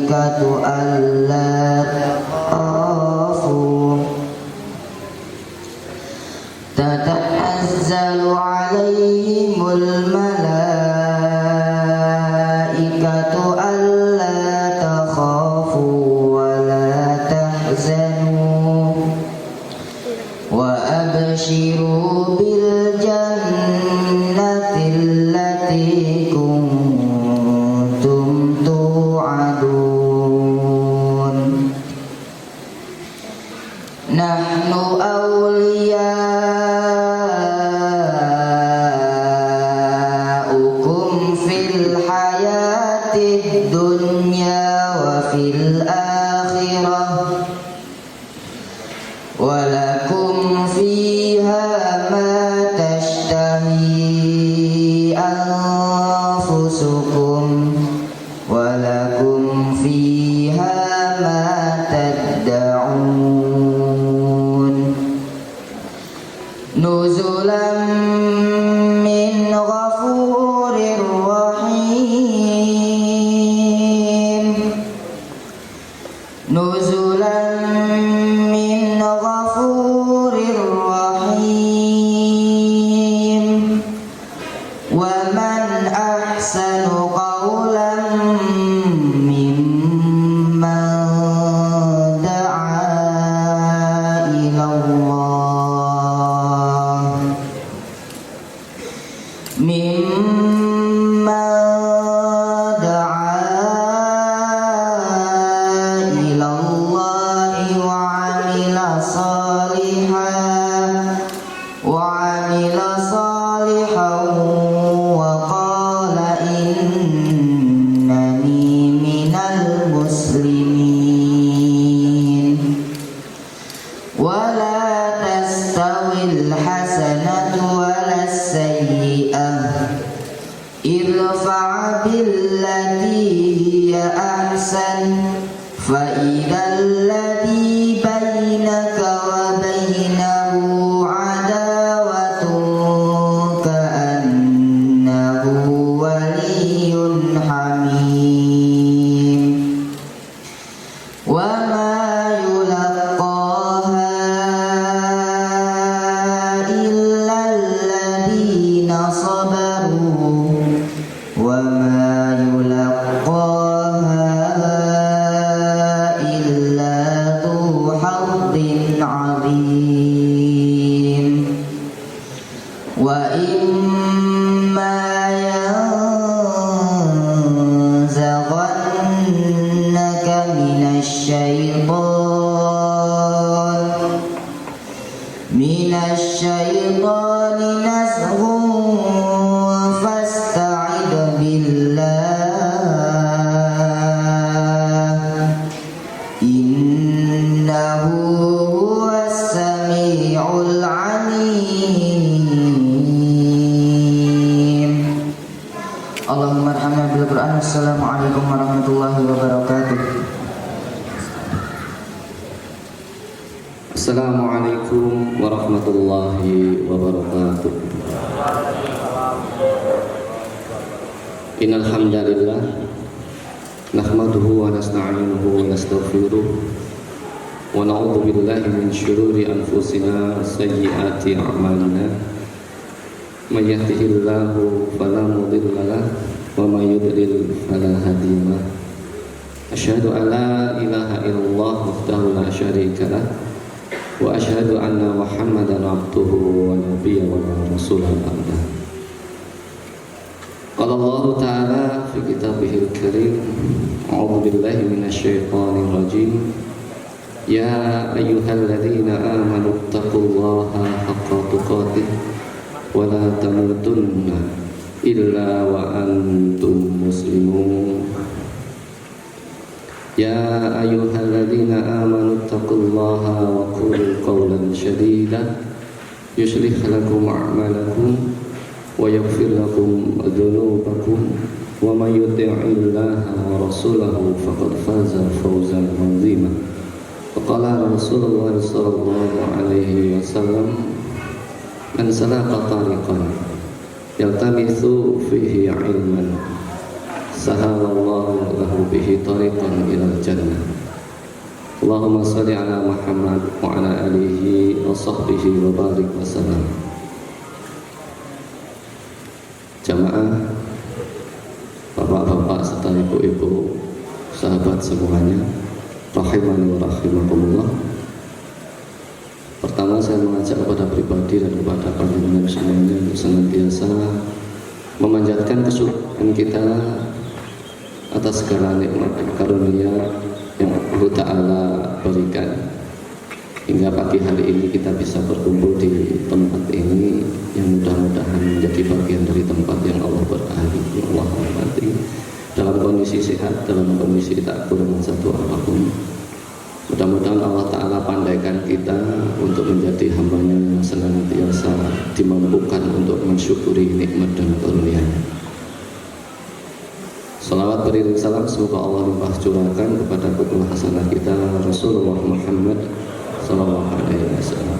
ألا تخافوا تتنزل عليهم الملائكة ألا تخافوا ولا تحزنوا وأبشروا بالجنة التي كنتم توعدون نحن أولياؤكم في الحياة الدنيا وفي الآخرة ولكم فيها ما تشتهي أنفسكم ولكم فيها ما تدعون نزلا من غفور رحيم نزلا من غفور رحيم ومن أحسن قولا ممن دعا إلى الله وعمل صالحا وقال إنني من المسلمين ولا تستوي الحسنة ولا السيئة ادفع بالتي هي أحسن فإذا الذي بينك وبينه عداوة كأنه ولي حميم وما يلقاها إلا الذين صبروا وما يلقاها إلا ذو حظ عظيم وإما ينزغنك من الشيطان نزغ فاستعذ بالله إنه هو السميع العليم اللهم ارحمنا بالقرآن. Assalamualaikum warahmatullahi wabarakatuh. Assalamualaikum warahmatullahi wabarakatuh. Innal hamdalillah nahmaduhu wa nasta'inuhu wa nastaghfiruh wa na'udzu billahi min shururi anfusina wa sayyiati a'malina may yahdihillahu fala mudilla lahu wa may yudlil fala hadiya lahu asyhadu an la ilaha illallah wahdahu la syarika lahu wa asyhadu anna Muhammadan abduhu wa nabiyyu wa rasuluhu amma. Qala Allah Ta'ala fi kitabihil karim, a'udzu billahi minasyaitonir rajim. Ya ayyuhalladzina amanu taqullaha haqqa tuqatih wa la tamutunna illa wa antum muslimun. Ya ayyuhalladzina amanu taqullaha wa qulu qawlan shadida yuslih lakum a'malakum wa yaghfir lakum dhunubakum wa may yuti'illaha wa rasulahu faqad faza fawzan 'azima. Wa qala Rasulullah sallallahu alaihi wasallam man salaka tariqan yaltamithu fihi 'ilman sahalallahu lahu bihi tariqan ilal jannah. Allahumma salli ala Muhammad wa ala alihi wa sahbihi wa barik wa salam. Jamaah, bapak-bapak serta ibu-ibu, sahabat semuanya, rahimani wa rahimakumullah. Pertama saya mengajak kepada pribadi dan kepada panjenengan semuanya untuk senantiasa memanjatkan kesyukuran kita atas segala nikmat dan karunia yang Allah Ta'ala berikan, hingga pagi hari ini kita bisa berkumpul di tempat ini yang mudah-mudahan menjadi bagian dari tempat yang Allah berkahi, yang Allah hormati, dalam kondisi sehat, dalam kondisi tak kurang satu apapun. Mudah-mudahan Allah Ta'ala pandaikan kita untuk menjadi hambanya yang senantiasa dimampukan untuk mensyukuri nikmat dan karunia-Nya. Salawat beriring salam semoga Allah limpah curahkan kepada qudwah hasanah kita Rasulullah Muhammad sallallahu alaihi wasallam.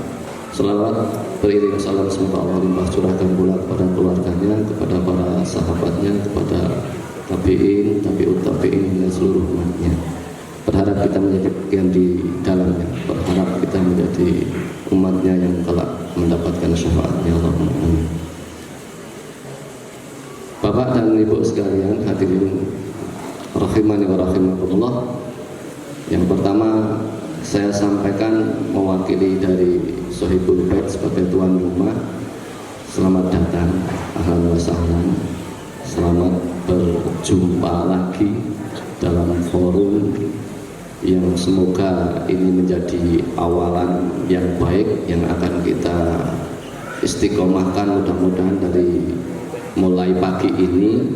Salawat beriring salam semoga Allah limpah curahkan pula kepada keluarganya, kepada para sahabatnya, kepada tabi'in, tabi'ut tabi'in dan seluruh umatnya. Berharap kita menjadi bagian di dalamnya, berharap kita menjadi umatnya yang kelak mendapatkan syafaatnya. Allahumma amin. Bapak dan ibu sekalian, hadirin rahimani wa rahimakumullah. Yang pertama saya sampaikan mewakili dari Sohibul Bait sebagai tuan rumah, selamat datang, ahlan wa sahlan. Selamat berjumpa lagi dalam forum yang semoga ini menjadi awalan yang baik yang akan kita istiqomahkan mudah-mudahan dari mulai pagi ini.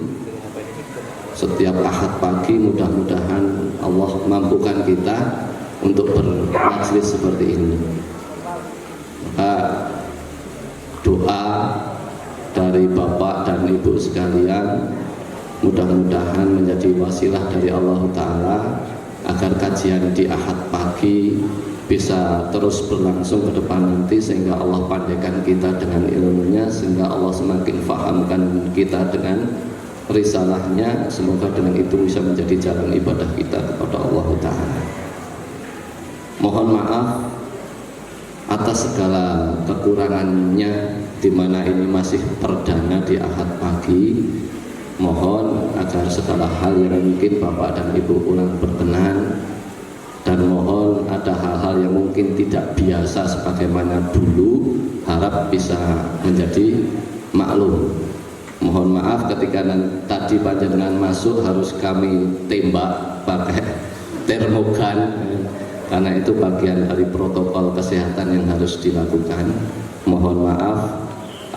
Setiap Ahad pagi mudah-mudahan Allah mampukan kita untuk bermajlis seperti ini. Maka doa dari Bapak dan Ibu sekalian mudah-mudahan menjadi wasilah dari Allah Ta'ala agar kajian di Ahad pagi bisa terus berlangsung ke depan nanti, sehingga Allah pandaikan kita dengan ilmunya, sehingga Allah semakin fahamkan kita dengan risalahnya. Semoga dengan itu bisa menjadi jalan ibadah kita kepada Allah Ta'ala. Mohon maaf atas segala kekurangannya, di mana ini masih perdana di Ahad pagi. Mohon agar segala hal yang mungkin Bapak dan Ibu kurang berkenan, dan mohon ada hal-hal yang mungkin tidak biasa sebagaimana dulu, harap bisa menjadi maklum. Mohon maaf ketika tadi panjenengan masuk harus kami tembak pakai termogan, karena itu bagian dari protokol kesehatan yang harus dilakukan. Mohon maaf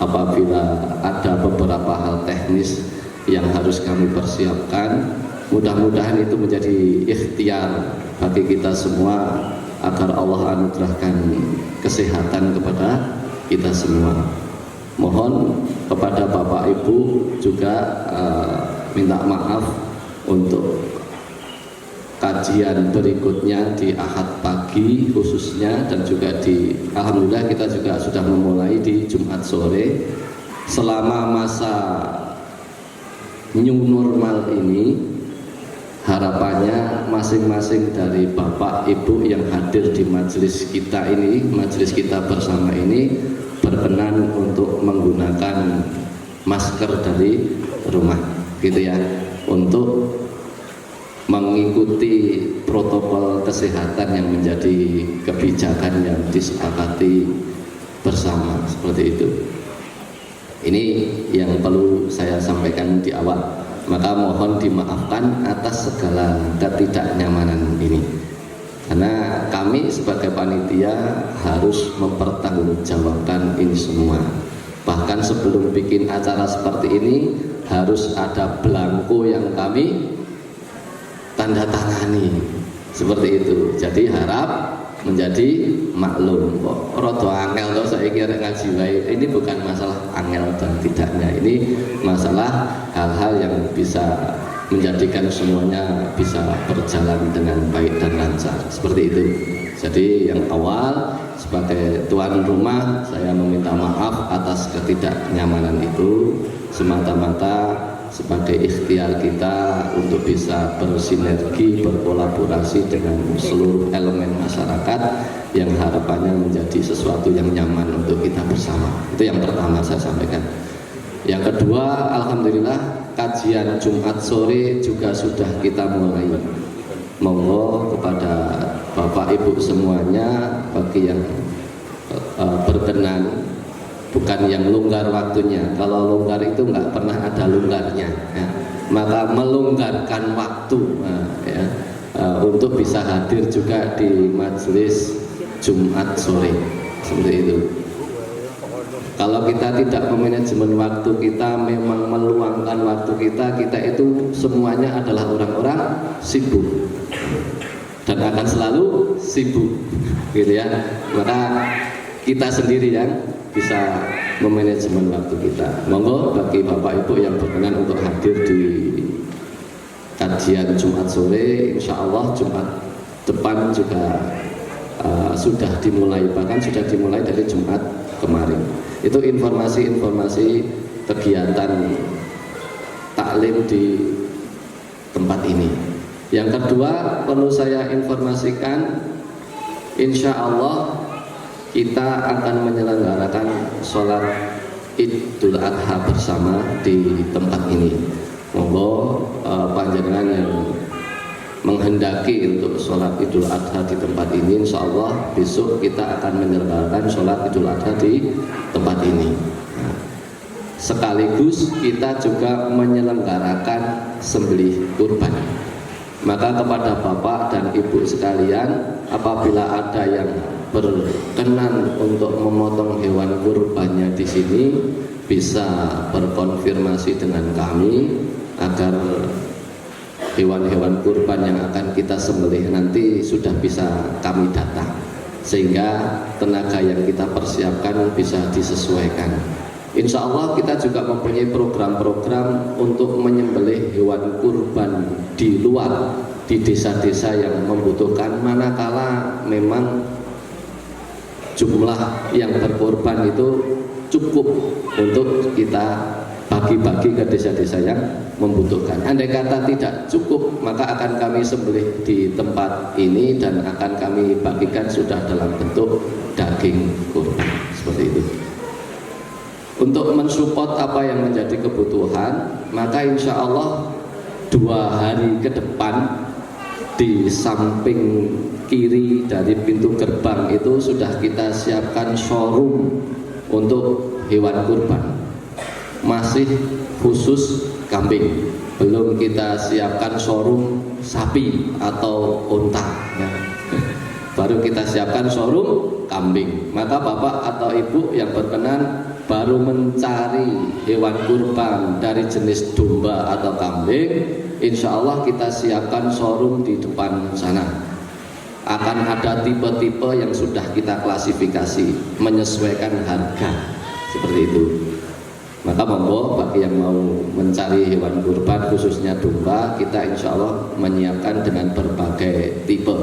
apabila ada beberapa hal teknis yang harus kami persiapkan. Mudah-mudahan itu menjadi ikhtiar bagi kita semua agar Allah anugerahkan kesehatan kepada kita semua. Mohon kepada Bapak Ibu juga minta maaf untuk kajian berikutnya di Ahad pagi khususnya, dan juga di alhamdulillah kita juga sudah memulai di Jumat sore. Selama masa new normal ini, harapannya masing-masing dari Bapak Ibu yang hadir di majelis kita ini, majelis kita bersama ini, berkenan untuk menggunakan masker dari rumah, gitu ya, untuk mengikuti protokol kesehatan yang menjadi kebijakan yang disepakati bersama, seperti itu. Ini yang perlu saya sampaikan di awal. Maka mohon dimaafkan atas segala ketidaknyamanan ini, karena kami sebagai panitia harus mempertanggungjawabkan ini semua. Bahkan sebelum bikin acara seperti ini harus ada belangko yang kami tanda tangani, seperti itu. Jadi harap menjadi maklum. Kok rodo angel to saya kira ngaji wae. Ini bukan masalah angel dan tidaknya, ini masalah hal-hal yang bisa menjadikan semuanya bisa berjalan dengan baik dan lancar, seperti itu. Jadi yang awal sebagai tuan rumah saya meminta maaf atas ketidaknyamanan itu, semata-mata sebagai ikhtiar kita untuk bisa bersinergi, berkolaborasi dengan seluruh elemen masyarakat yang harapannya menjadi sesuatu yang nyaman untuk kita bersama. Itu yang pertama saya sampaikan. Yang kedua, alhamdulillah kajian Jumat sore juga sudah kita mulai. Monggo kepada Bapak Ibu semuanya, bagi yang berkenan, bukan yang longgar waktunya. Kalau longgar itu nggak pernah ada longgarnya, ya. Maka melonggarkan waktu, ya, untuk bisa hadir juga di majelis Jumat sore seperti itu. Kalau kita tidak memanajemen waktu kita, memang meluangkan waktu kita itu semuanya adalah orang-orang sibuk dan akan selalu sibuk, gitu ya. Maka kita sendiri yang bisa memanajemen waktu kita. Monggo bagi Bapak Ibu yang berkenan untuk hadir di kajian Jumat sore, insya Allah Jumat depan juga sudah dimulai, bahkan sudah dimulai dari Jumat kemarin. Itu informasi-informasi kegiatan taklim di tempat ini. Yang kedua, perlu saya informasikan, insya Allah kita akan menyelenggarakan sholat Idul Adha bersama di tempat ini. Monggo panjenengan yang menghendaki untuk sholat Idul Adha di tempat ini, insya Allah besok kita akan menyelenggarakan sholat Idul Adha di tempat ini. Sekaligus kita juga menyelenggarakan sembelih kurban. Maka kepada Bapak dan Ibu sekalian, apabila ada yang berkenan untuk memotong hewan kurbannya di sini, bisa berkonfirmasi dengan kami agar hewan-hewan kurban yang akan kita sembelih nanti sudah bisa kami data, sehingga tenaga yang kita persiapkan bisa disesuaikan. Insya Allah kita juga mempunyai program-program untuk menyembelih hewan kurban di luar, di desa-desa yang membutuhkan, manakala memang jumlah yang berkorban itu cukup untuk kita bagi-bagi ke desa-desa yang membutuhkan. Andai kata tidak cukup, maka akan kami sembelih di tempat ini dan akan kami bagikan sudah dalam bentuk daging kurban, seperti itu. Untuk mensupport apa yang menjadi kebutuhan, maka insya Allah 2 hari ke depan di samping kiri dari pintu gerbang itu sudah kita siapkan showroom untuk hewan kurban. Masih khusus kambing, belum kita siapkan showroom sapi atau unta, ya. Baru kita siapkan showroom kambing. Maka Bapak atau Ibu yang berkenan baru mencari hewan kurban dari jenis domba atau kambing, insya Allah kita siapkan showroom di depan sana. Akan ada tipe-tipe yang sudah kita klasifikasi menyesuaikan harga, seperti itu. Maka monggo bagi yang mau mencari hewan kurban khususnya domba, kita insya Allah menyiapkan dengan berbagai tipe,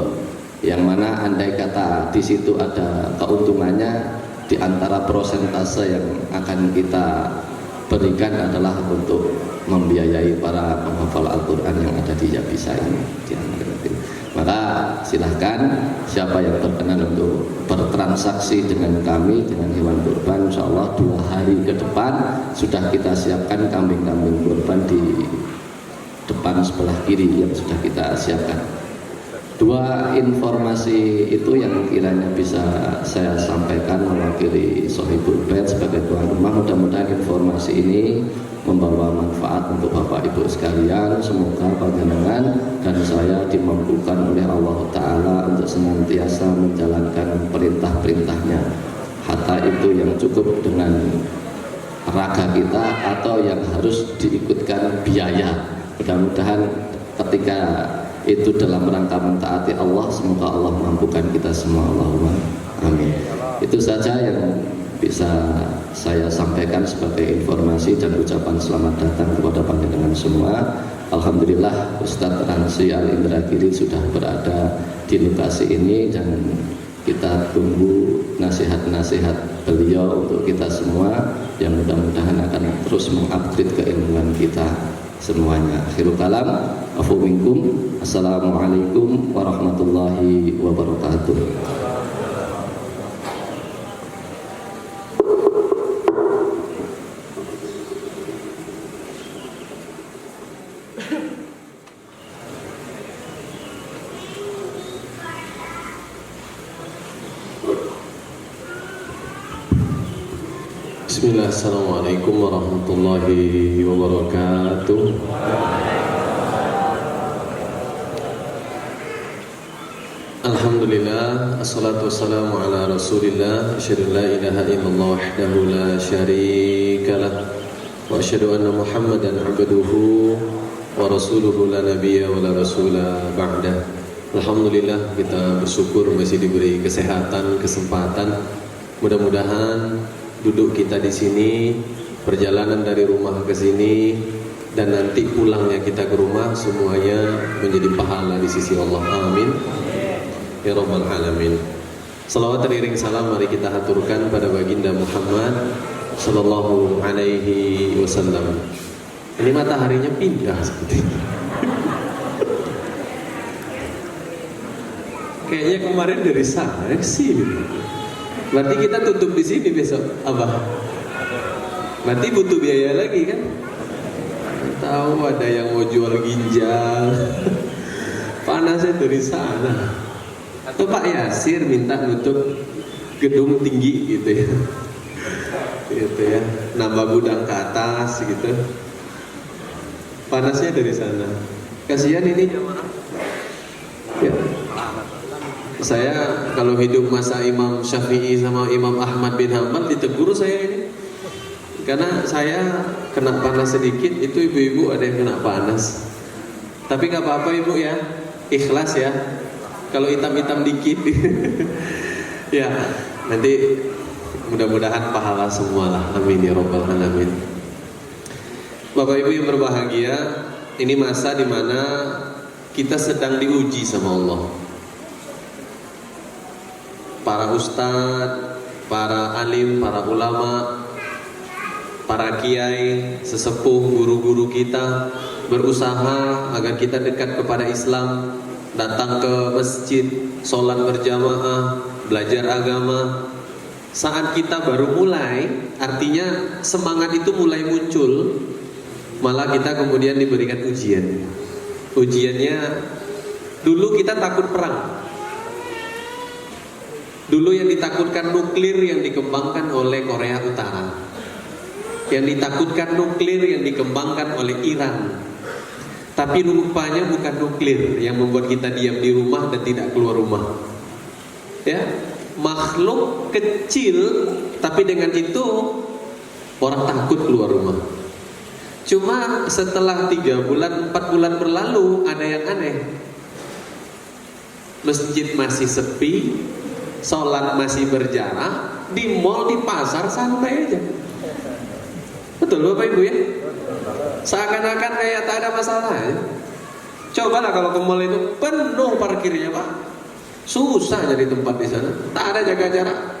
yang mana andai kata di situ ada keuntungannya, di antara prosentase yang akan kita berikan adalah untuk membiayai para penghafal Al-Quran yang ada di Yabisa ini. Maka silahkan siapa yang berkenan untuk bertransaksi dengan kami dengan hewan kurban, insya Allah 2 hari ke depan sudah kita siapkan kambing-kambing kurban di depan sebelah kiri yang sudah kita siapkan. 2 informasi itu yang kiranya bisa saya sampaikan mewakili Sohibul Bait sebagai tuan rumah. Mudah-mudahan informasi ini membawa manfaat untuk Bapak Ibu sekalian. Semoga panjenengan dan saya dimampukan oleh Allah Ta'ala untuk senantiasa menjalankan perintah-perintahnya, hatta itu yang cukup dengan raga kita atau yang harus diikutkan biaya. Mudah-mudahan ketika itu dalam rangka mentaati Allah, semoga Allah mampukan kita semua. Allahumma amin. Itu saja yang bisa saya sampaikan sebagai informasi dan ucapan selamat datang kepada panjenengan semua. Alhamdulillah Ustadz Ransi Al Indragiri sudah berada di lokasi ini dan kita tunggu nasihat-nasihat beliau untuk kita semua yang mudah-mudahan akan terus mengupgrade keilmuan kita semuanya. Akhirul kalam, afu minkum. Assalamualaikum warahmatullahi wabarakatuh. Bismillah, assalamualaikum warahmatullahi wabarakatuh. Alhamdulillah, assalatu wassalamu ala rasulillah. Asyhadu an la ilaha illallah wahdahu la syarika lah, wa asyhadu anna muhammadan abduhu wa rasuluhu la nabiyya wa la rasula ba'dah. Alhamdulillah, kita bersyukur masih diberi kesehatan, kesempatan. Mudah-mudahan duduk kita di sini, perjalanan dari rumah ke sini, dan nanti pulangnya kita ke rumah semuanya menjadi pahala di sisi Allah. Amin ya rabbal alamin. Salawat teriring salam mari kita haturkan pada baginda Muhammad sallallahu alaihi wasallam. Ini mataharinya pindah seperti ini. Kayaknya kemarin dari sana ke sini. Berarti kita tutup di sini besok, Abah. Berarti butuh biaya lagi kan? Tahu ada yang mau jual ginjal. Panasnya dari sana. Atau Pak Yasir minta nutup gedung tinggi gitu ya. Gitu ya. Nambah gudang ke atas gitu. Panasnya dari sana. Kasihan ini jamaah. Ya. Saya kalau hidup masa Imam Syafi'i sama Imam Ahmad bin Hanbal ditegur saya ini. Karena saya kena panas sedikit, itu ibu-ibu ada yang kena panas. Tapi gak apa-apa ibu ya, ikhlas ya. Kalau hitam-hitam dikit ya, nanti mudah-mudahan pahala semua lah. Amin ya rabbal alamin. Bapak ibu yang berbahagia, ini masa dimana kita sedang diuji sama Allah. Para ustadz, para alim, para ulama, para kiai, sesepuh, guru-guru kita berusaha agar kita dekat kepada Islam, datang ke masjid, sholat berjamaah, belajar agama. Saat kita baru mulai, artinya semangat itu mulai muncul, malah kita kemudian diberikan ujian. Ujiannya, dulu kita takut perang. Dulu yang ditakutkan nuklir yang dikembangkan oleh Korea Utara, yang ditakutkan nuklir yang dikembangkan oleh Iran. Tapi rupanya bukan nuklir yang membuat kita diam di rumah dan tidak keluar rumah. Ya, makhluk kecil, tapi dengan itu orang takut keluar rumah. Cuma setelah 3 bulan, 4 bulan berlalu, ada yang aneh. Masjid masih sepi, sholat masih berjarak, di mall, di pasar santai aja. Betul Bapak Ibu ya? Seakan-akan kayak tak ada masalah ya. Cobalah kalau ke mall itu penuh parkirnya Pak, susah jadi tempat di sana, tak ada jaga jarak.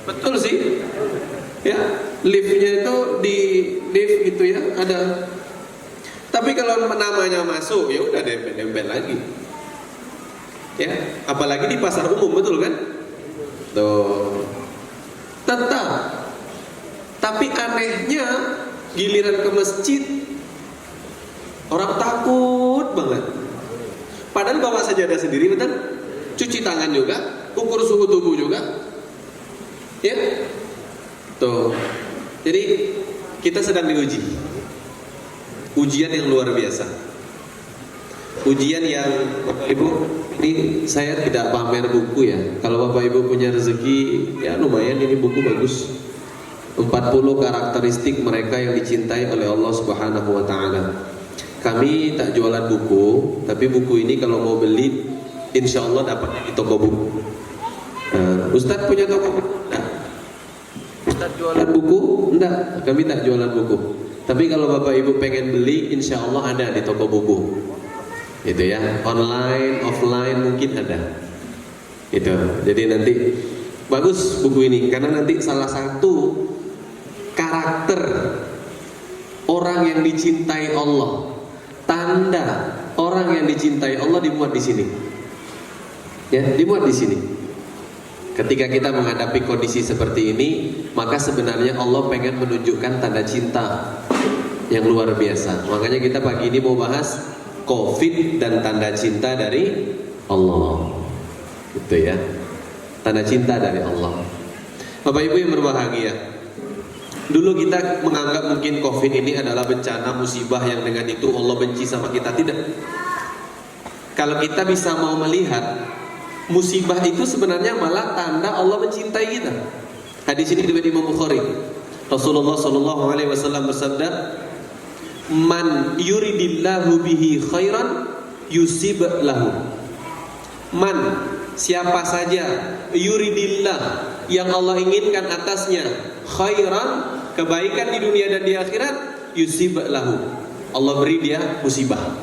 Betul sih ya, liftnya itu di lift gitu ya ada. Tapi kalau namanya masuk ya udah dempel lagi ya, apalagi di pasar umum, betul kan? Tuh tetap. Tapi anehnya giliran ke masjid orang takut banget. Padahal bawa sajadah sendiri, betul? Cuci tangan juga, ukur suhu tubuh juga. Ya. Tuh. Jadi kita sedang diuji. Ujian yang luar biasa. Ujian yang Bapak Ibu, ini saya tidak pamer buku ya. Kalau Bapak Ibu punya rezeki, ya lumayan ini buku bagus. 40 karakteristik mereka yang dicintai oleh Allah Subhanahu wa taala. Kami tak jualan buku, tapi buku ini kalau mau beli insya Allah dapatnya di toko buku. Ustadz punya toko buku? Enggak. Ustadz jualan buku? Enggak, kami tak jualan buku. Tapi kalau Bapak Ibu pengen beli, insya Allah ada di toko buku. Gitu ya, online, offline mungkin ada. Itu. Jadi nanti bagus buku ini karena nanti salah satu karakter orang yang dicintai Allah, tanda orang yang dicintai Allah dimuat di sini. Ya, dimuat di sini. Ketika kita menghadapi kondisi seperti ini, maka sebenarnya Allah pengen menunjukkan tanda cinta yang luar biasa. Makanya kita pagi ini mau bahas COVID dan tanda cinta dari Allah. Gitu ya. Tanda cinta dari Allah. Bapak Ibu yang berbahagia, dulu kita menganggap mungkin COVID ini adalah bencana musibah yang dengan itu Allah benci sama kita. Tidak. Kalau kita bisa mau melihat, musibah itu sebenarnya malah tanda Allah mencintai kita. Hadis ini diriwayatkan Imam Bukhari. Rasulullah SAW bersabda, "Man yuridillahu bihi khairan yusib lahu." Man, siapa saja, yuridillah, yang Allah inginkan atasnya khairan, kebaikan di dunia dan di akhirat, yusib lahu, Allah beri dia musibah.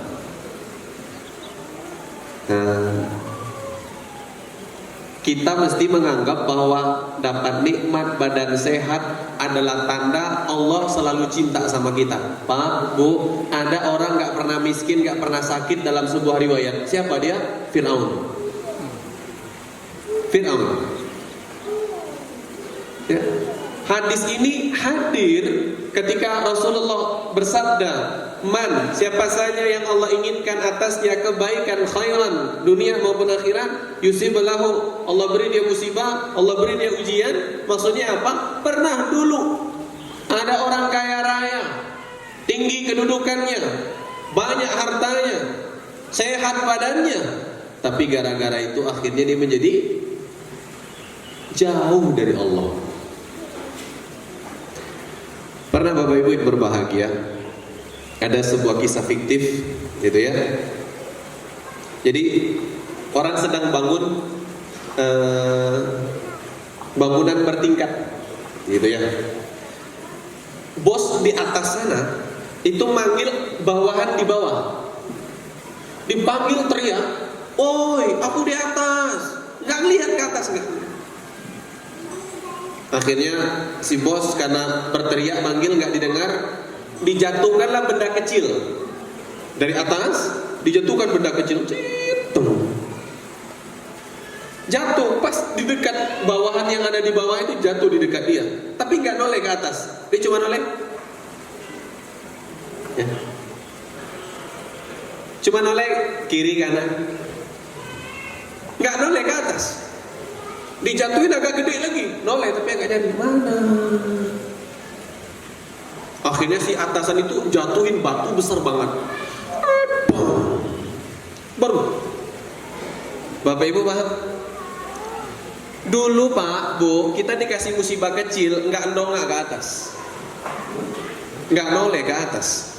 Kita mesti menganggap bahwa dapat nikmat badan sehat adalah tanda Allah selalu cinta sama kita. Pak, Bu, ada orang gak pernah miskin, gak pernah sakit dalam sebuah riwayat. Siapa dia? Fir'aun. Fir'aun. Ya. Hadis ini hadir ketika Rasulullah bersabda, "Man, siapa saja yang Allah inginkan atasnya kebaikan khairan dunia maupun akhirat, yusib lahu, Allah beri dia musibah, Allah beri dia ujian." Maksudnya apa? Pernah dulu ada orang kaya raya, tinggi kedudukannya, banyak hartanya, sehat badannya, tapi gara-gara itu akhirnya dia menjadi jauh dari Allah. Pernah Bapak Ibu yang berbahagia, ada sebuah kisah fiktif gitu ya. Jadi orang sedang bangun bangunan bertingkat gitu ya. Bos di atas sana itu manggil bawahan di bawah, dipanggil teriak, "Oi, aku di atas!" Nggak lihat ke atas, nggak. Akhirnya si bos karena berteriak manggil nggak didengar, dijatuhkanlah benda kecil dari atas, dijatuhkan benda kecil, jatuh pas di dekat bawahan yang ada di bawah itu, jatuh di dekat dia, tapi nggak noleh ke atas, dia cuma noleh, ya. Cuma noleh kiri kanan, nggak noleh ke atas. Dijatuhin agak gede lagi, noleh tapi agak jadi mana. Akhirnya si atasan itu jatuhin batu besar banget. Baru Bapak Ibu paham? Dulu Pak, Bu, kita dikasih musibah kecil, nggak ndongak ke atas, nggak noleh ke atas.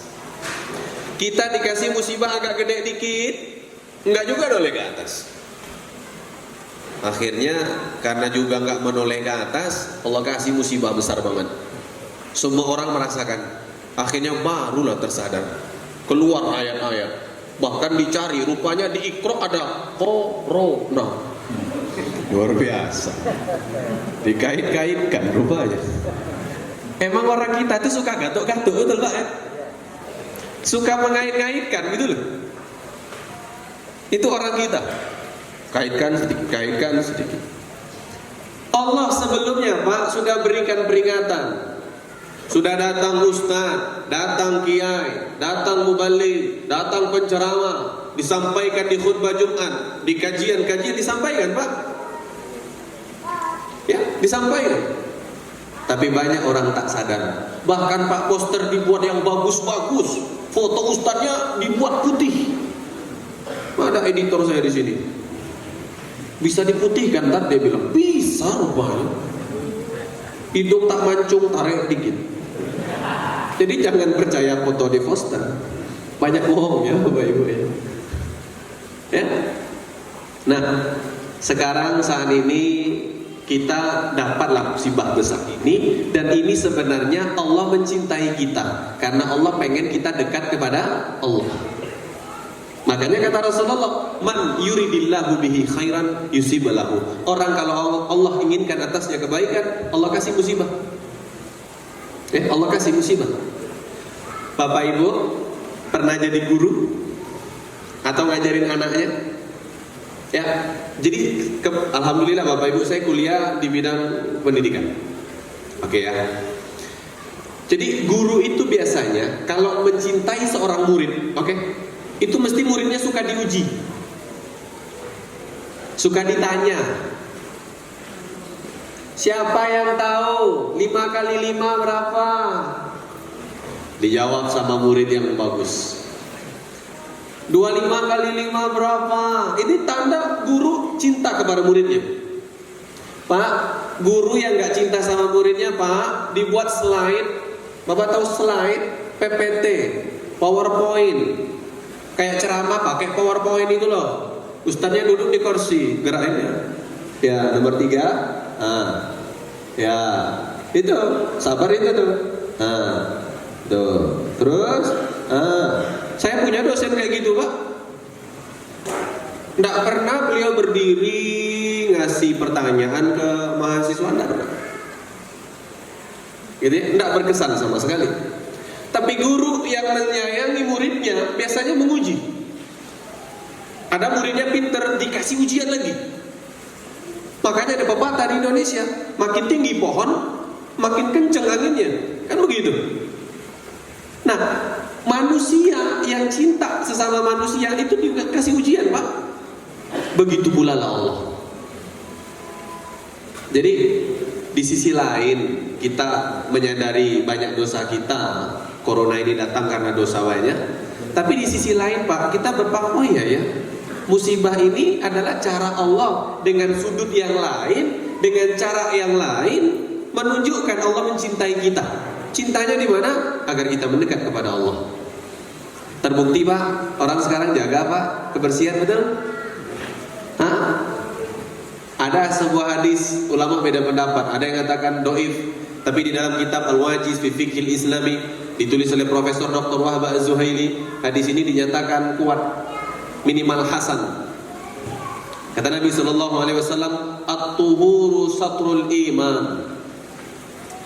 Kita dikasih musibah agak gede dikit, nggak juga noleh ke atas. Akhirnya karena juga nggak menoleh ke atas, Allah kasih musibah besar banget. Semua orang merasakan. Akhirnya barulah tersadar. Keluar ayat-ayat. Bahkan dicari, rupanya di Iqra ada corona. Luar biasa. Dikait-kaitkan rupanya. Emang orang kita tuh suka gatuk-gatuk, betul Pak ya? Suka mengait-ngaitkan gitu loh. Itu orang kita. Kaitkan sedikit. Allah sebelumnya Pak sudah berikan peringatan. Sudah datang ustaz, datang kiai, datang muballigh, datang penceramah, disampaikan di khutbah Jumat, di kajian-kajian disampaikan Pak. Ya, disampaikan. Tapi banyak orang tak sadar. Bahkan Pak poster dibuat yang bagus-bagus, foto ustaznya dibuat putih. Ada editor saya di sini. Bisa diputihkan, ntar dia bilang bisa rupanya. Hidung tak mancung, tarik dikit. Jadi jangan percaya foto di poster, banyak bohong ya Bapak Ibu ya. Nah sekarang saat ini kita dapatlah musibah besar ini, dan ini sebenarnya Allah mencintai kita karena Allah pengen kita dekat kepada Allah. Makanya kata Rasulullah, man yuridillahu bihi khairan yusibalahu. Orang kalau Allah inginkan atasnya kebaikan, Allah kasih musibah. Allah kasih musibah. Bapak Ibu pernah jadi guru atau ngajarin anaknya? Ya, jadi alhamdulillah Bapak Ibu saya kuliah di bidang pendidikan. Oke ya. Jadi guru itu biasanya kalau mencintai seorang murid, oke? Itu mesti muridnya suka diuji, suka ditanya. Siapa yang tahu 5 kali 5 berapa? Dijawab sama murid yang bagus. 25 kali 5 berapa? Ini tanda guru cinta kepada muridnya. Pak, guru yang gak cinta sama muridnya, Pak, dibuat slide. Bapak tahu slide, PPT, PowerPoint. Kayak ceramah pakai PowerPoint itu loh. Ustadznya duduk di kursi, gerakinnya. Ya, nomor 3. Ya, itu sabar itu tuh. Tuh. Terus, saya punya dosen kayak gitu, Pak. Nggak pernah beliau berdiri ngasih pertanyaan ke mahasiswa, nggak pernah. Gitu ya, nggak berkesan sama sekali. Tapi guru yang menyayangi muridnya biasanya menguji. Ada muridnya pinter, dikasih ujian lagi. Makanya ada pepatah di Indonesia, makin tinggi pohon, makin kenceng anginnya. Kan begitu. Nah, manusia yang cinta sesama manusia itu dikasih ujian, Pak. Begitu pula lah Allah. Jadi di sisi lain kita menyadari banyak dosa kita. Corona ini datang karena dosa banyak. Tapi di sisi lain, Pak, kita berpaham, oh ya, musibah ini adalah cara Allah dengan sudut yang lain, dengan cara yang lain menunjukkan Allah mencintai kita. Cintanya di mana? Agar kita mendekat kepada Allah. Terbukti, Pak, orang sekarang jaga, Pak, kebersihan, betul? Ada sebuah hadis, ulama beda pendapat. Ada yang katakan doif, tapi di dalam kitab Al-Wajiz fi Fiqhil Islami ditulis oleh Profesor Dr. Wahbah Az-Zuhaili, hadis ini dinyatakan kuat, minimal hasan. Kata Nabi SAW, at-tuhuru satrul iman.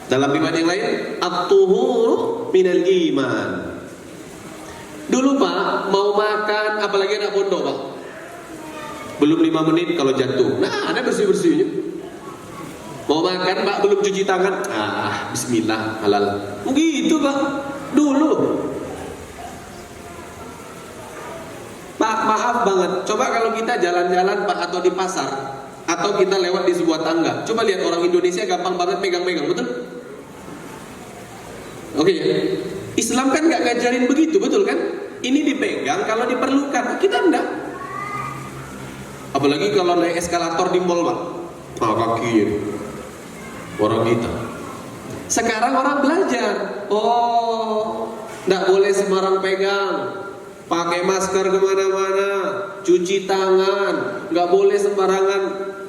Dalam riwayat yang lain, at-tuhuru minal iman. Dulu, Pak, mau makan, apalagi anak pondok, Pak, belum 5 menit kalau jatuh, nah ada bersih-bersihnya. Mau makan, Pak, belum cuci tangan, bismillah, halal. Begitu, Pak, dulu. Pak, maaf banget, coba kalau kita jalan-jalan, Pak, atau di pasar, atau kita lewat di sebuah tangga, coba lihat orang Indonesia gampang banget pegang-pegang, betul? Oke ya? Islam kan gak ngajarin begitu, betul kan? Ini dipegang kalau diperlukan, kita enggak. Apalagi kalau naik eskalator di mall, Pak, kaki orang kita. Sekarang orang belajar, oh, enggak boleh sembarang pegang, pakai masker kemana-mana, cuci tangan, nggak boleh sembarangan.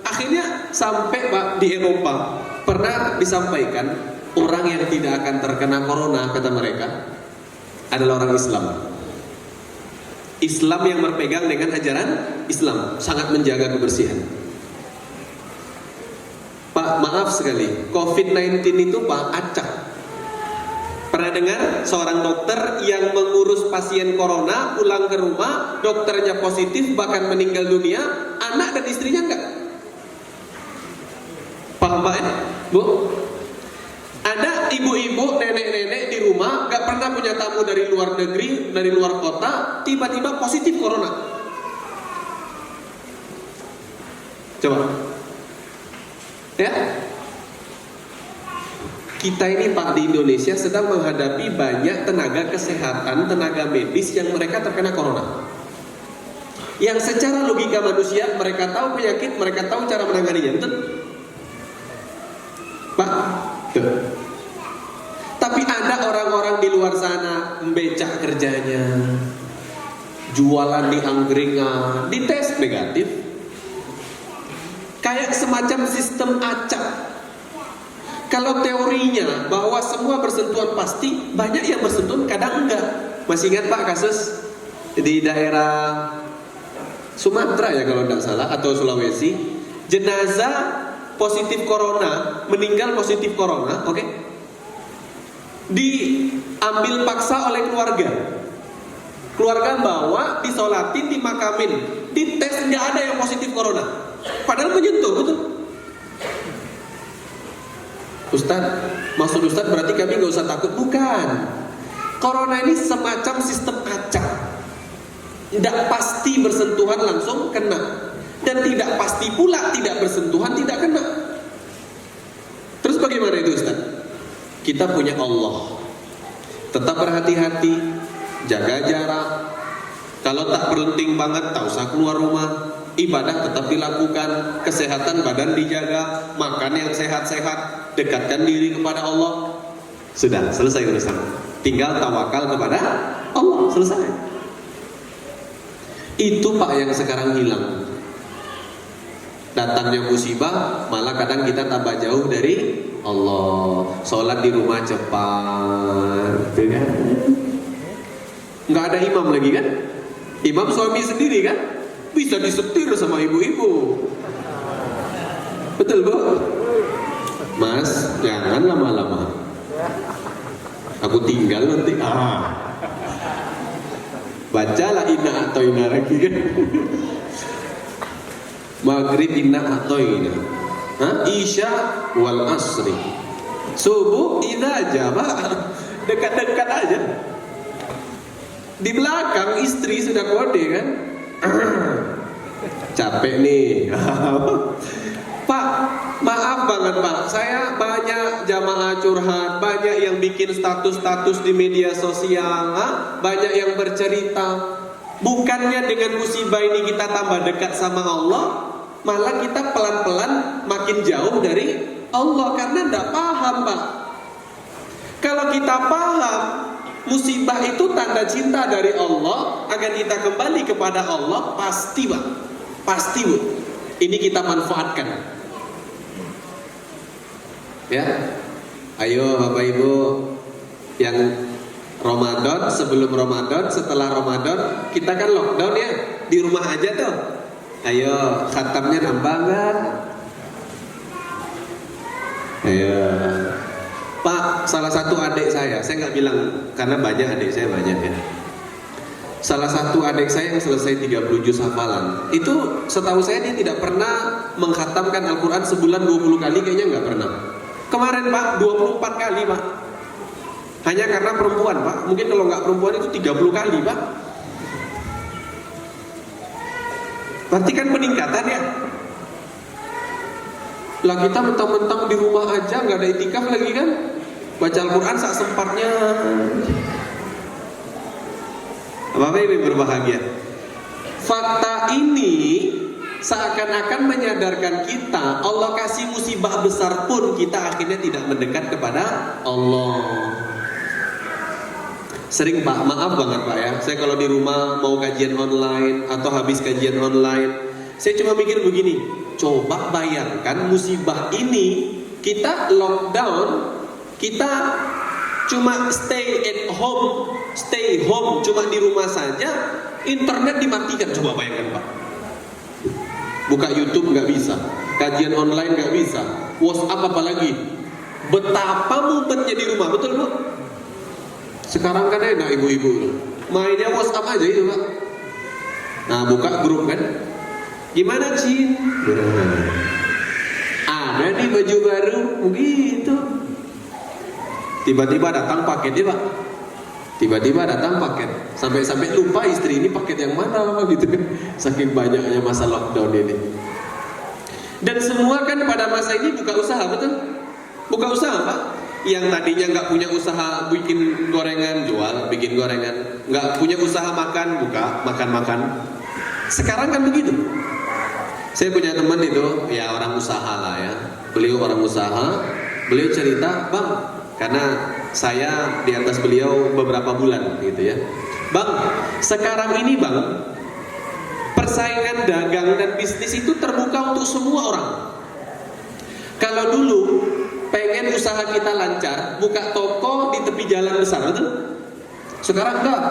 Akhirnya sampai, Pak, di Eropa pernah disampaikan orang yang tidak akan terkena corona, kata mereka, adalah orang Islam. Islam yang berpegang dengan ajaran Islam, sangat menjaga kebersihan. Pak, maaf sekali, COVID-19 itu, Pak, acak. Pernah dengar seorang dokter yang mengurus pasien corona pulang ke rumah, dokternya positif bahkan meninggal dunia, anak dan istrinya enggak? Paham, Pak, ya? Bu? Ada ibu-ibu, nenek-nenek di rumah gak pernah punya tamu dari luar negeri, dari luar kota, tiba-tiba positif corona. Coba. Ya? Kita ini, Pak, di Indonesia sedang menghadapi banyak tenaga kesehatan, tenaga medis yang mereka terkena corona. Yang secara logika manusia, mereka tahu penyakit, mereka tahu cara menanganinya, betul? Pak, betul. Tapi ada orang-orang di luar sana membecak kerjanya, jualan di angkringan, dites negatif. Kayak semacam sistem acak. Kalau teorinya bahwa semua bersentuhan pasti, banyak yang bersentuhan, kadang enggak. Masih ingat, Pak, kasus di daerah Sumatera ya kalau tidak salah, atau Sulawesi, jenazah positif corona, meninggal positif corona, oke? Diambil paksa oleh keluarga. Keluarga bawa, disolatin, dimakamin, dites, nggak ada yang positif corona. Padahal menyentuh, betul? Ustadz, maksud Ustadz berarti kami nggak usah takut? Bukan. Corona ini semacam sistem acak. Tidak pasti bersentuhan langsung kena, dan tidak pasti pula tidak bersentuhan tidak kena. Terus bagaimana itu Ustaz? Kita punya Allah. Tetap berhati-hati, jaga jarak. Kalau tak penting banget tak usah keluar rumah. Ibadah tetap dilakukan, kesehatan badan dijaga, makan yang sehat-sehat, dekatkan diri kepada Allah. Sudah, selesai urusan. Tinggal tawakal kepada Allah, selesai. Itu Pak yang sekarang hilang. Datangnya musibah, malah kadang kita tambah jauh dari Allah. Sholat di rumah cepat, kan? Nggak ada imam lagi kan? Imam suami sendiri kan? Bisa disetir sama ibu-ibu. Betul Bu? Mas, jangan lama-lama. Aku tinggal nanti. Bacalah inna atau inna lagi kan? Maghrib inna atau inna, Isya wal asri, subuh idza jaba. Dekat-dekat aja. Di belakang istri sudah kode kan? Capek nih. Pak, maaf banget Pak, saya banyak jamaah curhat, banyak yang bikin status-status di media sosial, banyak yang bercerita. Bukannya dengan musibah ini kita tambah dekat sama Allah, malah kita pelan-pelan makin jauh dari Allah karena tidak paham Pak. Kalau kita paham, musibah itu tanda cinta dari Allah agar kita kembali kepada Allah, pasti Pak, pasti Bu. Ini kita manfaatkan. Ya, ayo Bapak Ibu yang Ramadan, sebelum Ramadan, setelah Ramadan, kita kan lockdown ya, di rumah aja tuh. Ayo, khatamnya nambah kan? Ayo. Pak, salah satu adik saya nggak bilang, karena banyak adik saya banyak ya. Salah satu adik saya yang selesai 30 juz hafalan, itu setahu saya dia tidak pernah mengkhatamkan Al-Quran sebulan 20 kali, kayaknya nggak pernah. Kemarin Pak, 24 kali Pak. Hanya karena perempuan Pak. Mungkin kalau nggak perempuan itu 30 kali Pak. Berarti kan peningkatan ya. Lah kita mentang-mentang di rumah aja nggak ada itikaf lagi kan? Baca Al-Quran saat sempatnya. Bapak Ibu berbahagia. Fakta ini seakan-akan menyadarkan kita, Allah kasih musibah besar pun kita akhirnya tidak mendekat kepada Allah. Sering Pak, maaf banget Pak ya, saya kalau di rumah mau kajian online atau habis kajian online, saya cuma mikir begini, coba bayangkan musibah ini kita lockdown, kita cuma stay home, cuma di rumah saja, internet dimatikan, coba bayangkan Pak. Buka YouTube nggak bisa, kajian online nggak bisa, WhatsApp apalagi. Betapa mumpetnya di rumah, betul Bu? Sekarang kan enak ibu-ibu, mainnya WhatsApp aja itu Pak. Nah buka grup kan, gimana Cin? Ada nih baju baru, begitu. Tiba-tiba datang paketnya Pak. Tiba-tiba datang paket, sampai-sampai lupa istri ini paket yang mana gitu kan, saking banyaknya masa lockdown ini. Dan semua kan pada masa ini buka usaha, betul? Buka usaha Pak. Yang tadinya nggak punya usaha bikin gorengan jual, bikin gorengan, nggak punya usaha makan, buka makan-makan. Sekarang kan begitu. Saya punya teman itu, ya orang usaha lah ya. Beliau orang usaha, beliau cerita, Bang, karena saya di atas beliau beberapa bulan gitu ya. Bang, sekarang ini Bang, persaingan dagang dan bisnis itu terbuka untuk semua orang. Kalau dulu pengen usaha kita lancar, buka toko di tepi jalan besar, betul? Sekarang enggak.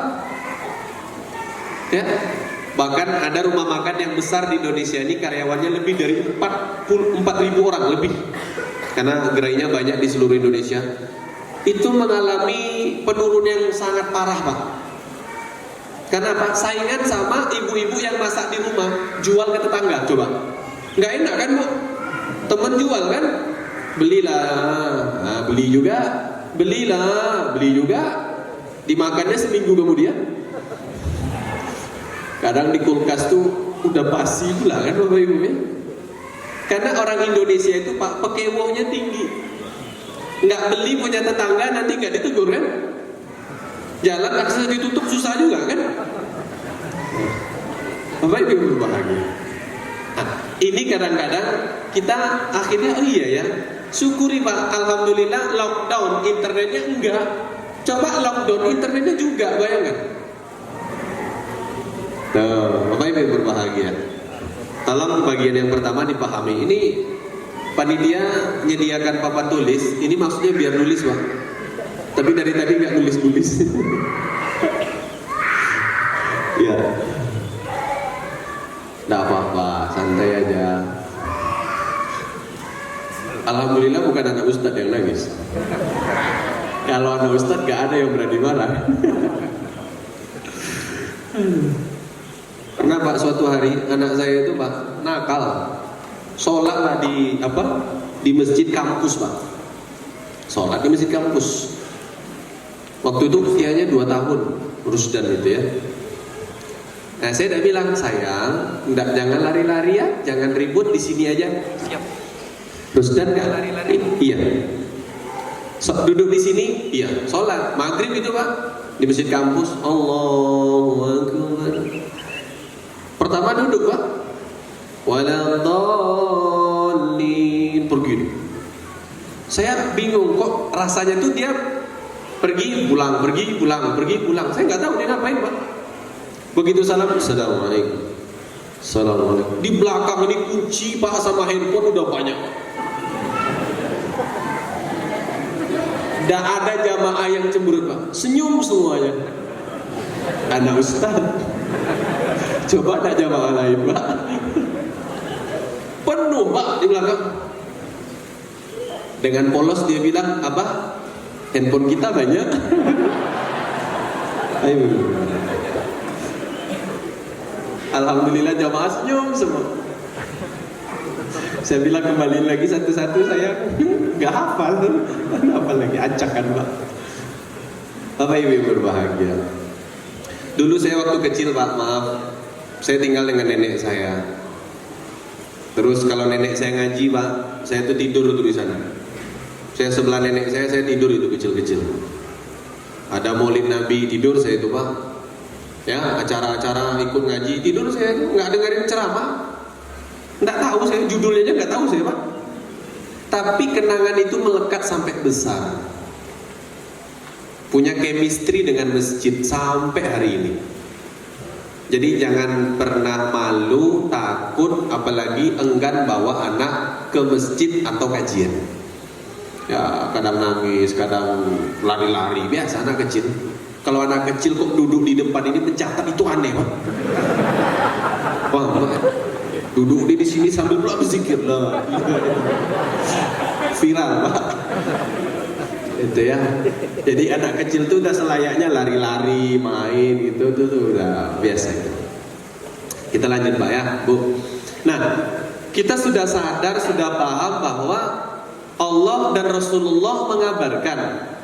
Ya, bahkan ada rumah makan yang besar di Indonesia ini karyawannya lebih dari 4.000 orang lebih, karena gerainya banyak di seluruh Indonesia. Itu mengalami penurunan yang sangat parah, Pak. Karena apa? Saingan sama ibu-ibu yang masak di rumah, jual ke tetangga. Coba, nggak enak kan, Bu? Temen jual kan, belilah, nah, beli juga, dimakannya seminggu kemudian. Kadang di kulkas tuh udah basi pula kan, Bapak Ibu ya. Karena orang Indonesia itu, Pak, pekewohnya tinggi. Nggak beli punya tetangga, nanti nggak ditegur kan? Jalan akses ditutup susah juga kan? Bapak Ibu berbahagia. Nah, ini kadang-kadang kita akhirnya, oh iya ya, syukuri Pak, alhamdulillah lockdown internetnya enggak. Coba lockdown internetnya juga, bayangkan. Tuh, Bapak Ibu berbahagia. Tolong bagian yang pertama dipahami. Ini panitia menyediakan papan tulis. Ini maksudnya biar nulis, Pak. Tapi dari tadi nggak nulis-nulis. Ya, nggak apa-apa, santai aja. Alhamdulillah bukan anak ustadz yang nangis. Kalau anak ustadz nggak ada yang berani marah. Kenapa suatu hari anak saya itu, Pak, nakal, sholat di masjid kampus, Pak. Sholat di masjid kampus. Waktu itu usianya 2 tahun, Rusdan itu ya. Nah, saya udah bilang, sayang, jangan lari-lari ya, jangan ribut, di sini aja. Siap. Rusdan nggak lari-lari? Iya. Duduk di sini? Iya. Sholat maghrib itu, Pak, di masjid kampus. Allahu Akbar. Pertama duduk, Pak. Waladhdallin, pergi. Saya bingung kok rasanya tuh dia pergi pulang. Saya nggak tahu dia ngapain, Pak. Begitu salam, assalamualaikum. Assalamualaikum. Di belakang ini kunci, Pak, sama handphone udah banyak. Tidak ada jamaah yang cemberut, Pak. Senyum semuanya. Anak ustaz. Coba ada jamaah lain, Pak. Penuh, Pak, di belakang. Dengan polos dia bilang, Abah, handphone kita banyak. Ayo. Alhamdulillah jamaah senyum semua. Saya bilang kembali lagi satu-satu, saya nggak hafal. Hafal lagi, acak kan, Pak. Bapak Ibu berbahagia. Dulu saya waktu kecil, Pak, maaf, saya tinggal dengan nenek saya. Terus kalau nenek saya ngaji, Pak, saya tuh tidur tuh di sana. Saya sebelah nenek saya tidur itu kecil-kecil. Ada maulid Nabi, tidur saya itu, Pak. Ya, acara-acara ikut ngaji, tidur saya itu, nggak dengerin ceramah. Nggak tahu saya, judulnya aja nggak tahu saya, Pak. Tapi kenangan itu melekat sampai besar. Punya chemistry dengan masjid sampai hari ini. Jadi jangan pernah malu, takut, apalagi enggan bawa anak ke masjid atau kajian. Ya, kadang nangis, kadang lari-lari, biasa anak kecil. Kalau anak kecil kok duduk di depan ini mencatat, itu aneh, Pak. Wah, Pak, duduk di sini sambil pula berzikir lah. Viral, Pak. Itu ya. Jadi anak kecil tuh udah selayaknya lari-lari, main gitu tuh udah biasa itu. Kita lanjut, Pak ya, Bu. Nah, kita sudah sadar, sudah paham bahwa Allah dan Rasulullah mengabarkan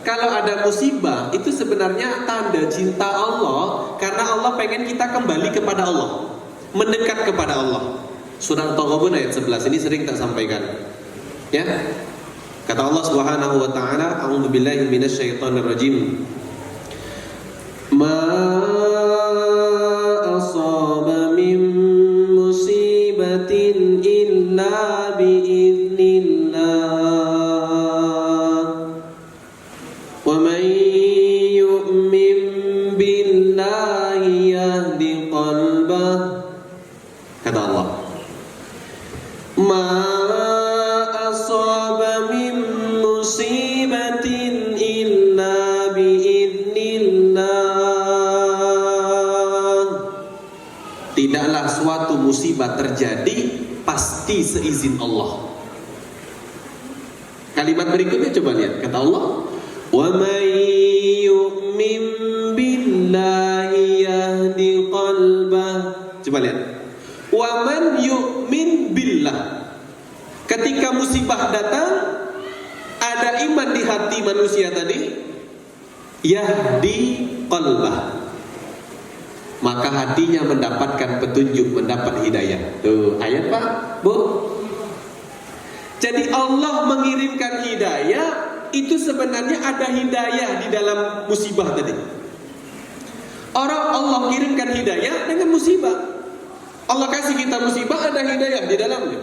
kalau ada musibah itu sebenarnya tanda cinta Allah, karena Allah pengen kita kembali kepada Allah, mendekat kepada Allah. Surah Taghabun ayat 11 ini sering tak sampaikan. Ya. Kata Allah Subhanahu wa taala, a'udzubillahi minasyaitonir rajim. Ma asaba min musibatin illa biiznillah. Wa man yu'min billahi yahdi qalbah. Kata Allah, ma asaba min musibatin illa biiznillah. musibah terjadi pasti seizin Allah. Kalimat berikutnya coba lihat, kata Allah, "Wa may yu'min billahi yahdi qalbah." Coba lihat. "Wa man yu'min billah." Ketika musibah datang, ada iman di hati manusia tadi, yahdi qalbah, maka hatinya mendapatkan petunjuk, mendapat hidayah. Tuh ayat Pak, Bu. Jadi Allah mengirimkan hidayah, itu sebenarnya ada hidayah di dalam musibah tadi. Orang Allah kirimkan hidayah dengan musibah. Allah kasih kita musibah, ada hidayah di dalamnya.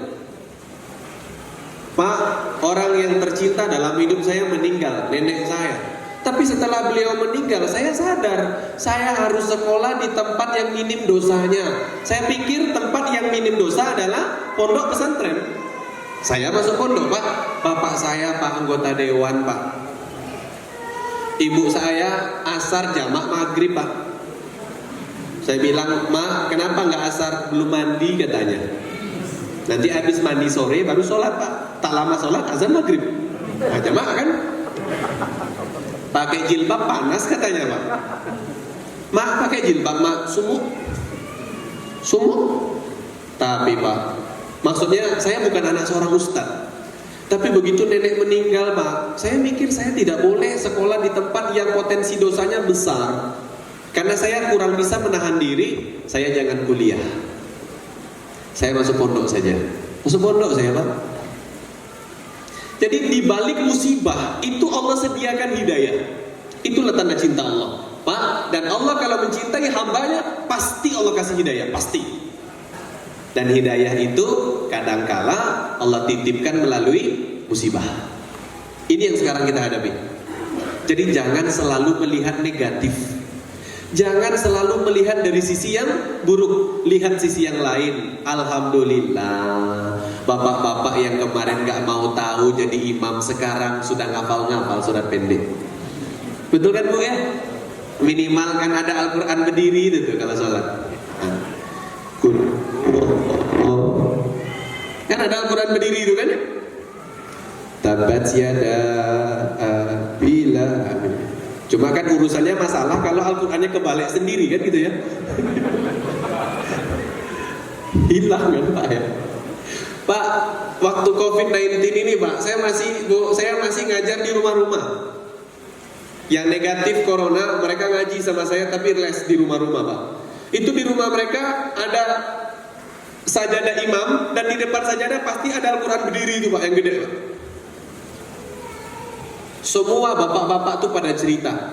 Pak, orang yang tercinta dalam hidup saya meninggal, nenek saya. Tapi setelah beliau meninggal, saya sadar saya harus sekolah di tempat yang minim dosanya. Saya pikir tempat yang minim dosa adalah pondok pesantren. Saya masuk pondok, Pak. Bapak saya Pak anggota dewan, Pak. Ibu saya asar jamak maghrib, Pak. Saya bilang, "Ma, kenapa nggak asar? Belum mandi," katanya. Nanti habis mandi sore baru sholat, Pak. Tak lama sholat azan maghrib. Nah, jamak kan? Pakai jilbab panas katanya, Pak. "Mak, pakai jilbab, Mak. Sumuk. Tapi Pak, maksudnya saya bukan anak seorang ustaz. Tapi begitu nenek meninggal, Pak, saya mikir saya tidak boleh sekolah di tempat yang potensi dosanya besar. Karena saya kurang bisa menahan diri, saya jangan kuliah. Saya masuk pondok saja. Masuk pondok saya, Pak. Jadi di balik musibah itu Allah sediakan hidayah. Itulah tanda cinta Allah, Pak. Dan Allah kalau mencintai hambanya, pasti Allah kasih hidayah, pasti. Dan hidayah itu kadangkala Allah titipkan melalui musibah. Ini yang sekarang kita hadapi. Jadi jangan selalu melihat negatif. Jangan selalu melihat dari sisi yang buruk. Lihat sisi yang lain. Alhamdulillah, bapak-bapak yang kemarin gak mau tahu jadi imam, sekarang sudah ngafal-ngafal surat pendek. Betul kan, Bu ya? Minimal kan ada Al-Quran berdiri itu tuh kalau sholat. Kan ada Al-Quran berdiri itu kan? Tabat yada bila. Cuma kan urusannya masalah kalau Al-Qurannya kebalik sendiri kan gitu ya. Hilang kan Pak ya. Pak, waktu COVID-19 ini Pak, saya masih ngajar di rumah-rumah. Yang negatif corona, mereka ngaji sama saya tapi les di rumah-rumah Pak. Itu di rumah mereka ada sajadah imam, dan di depan sajadah pasti ada Al-Quran berdiri itu Pak, yang gede Pak. Semua bapak-bapak tuh pada cerita,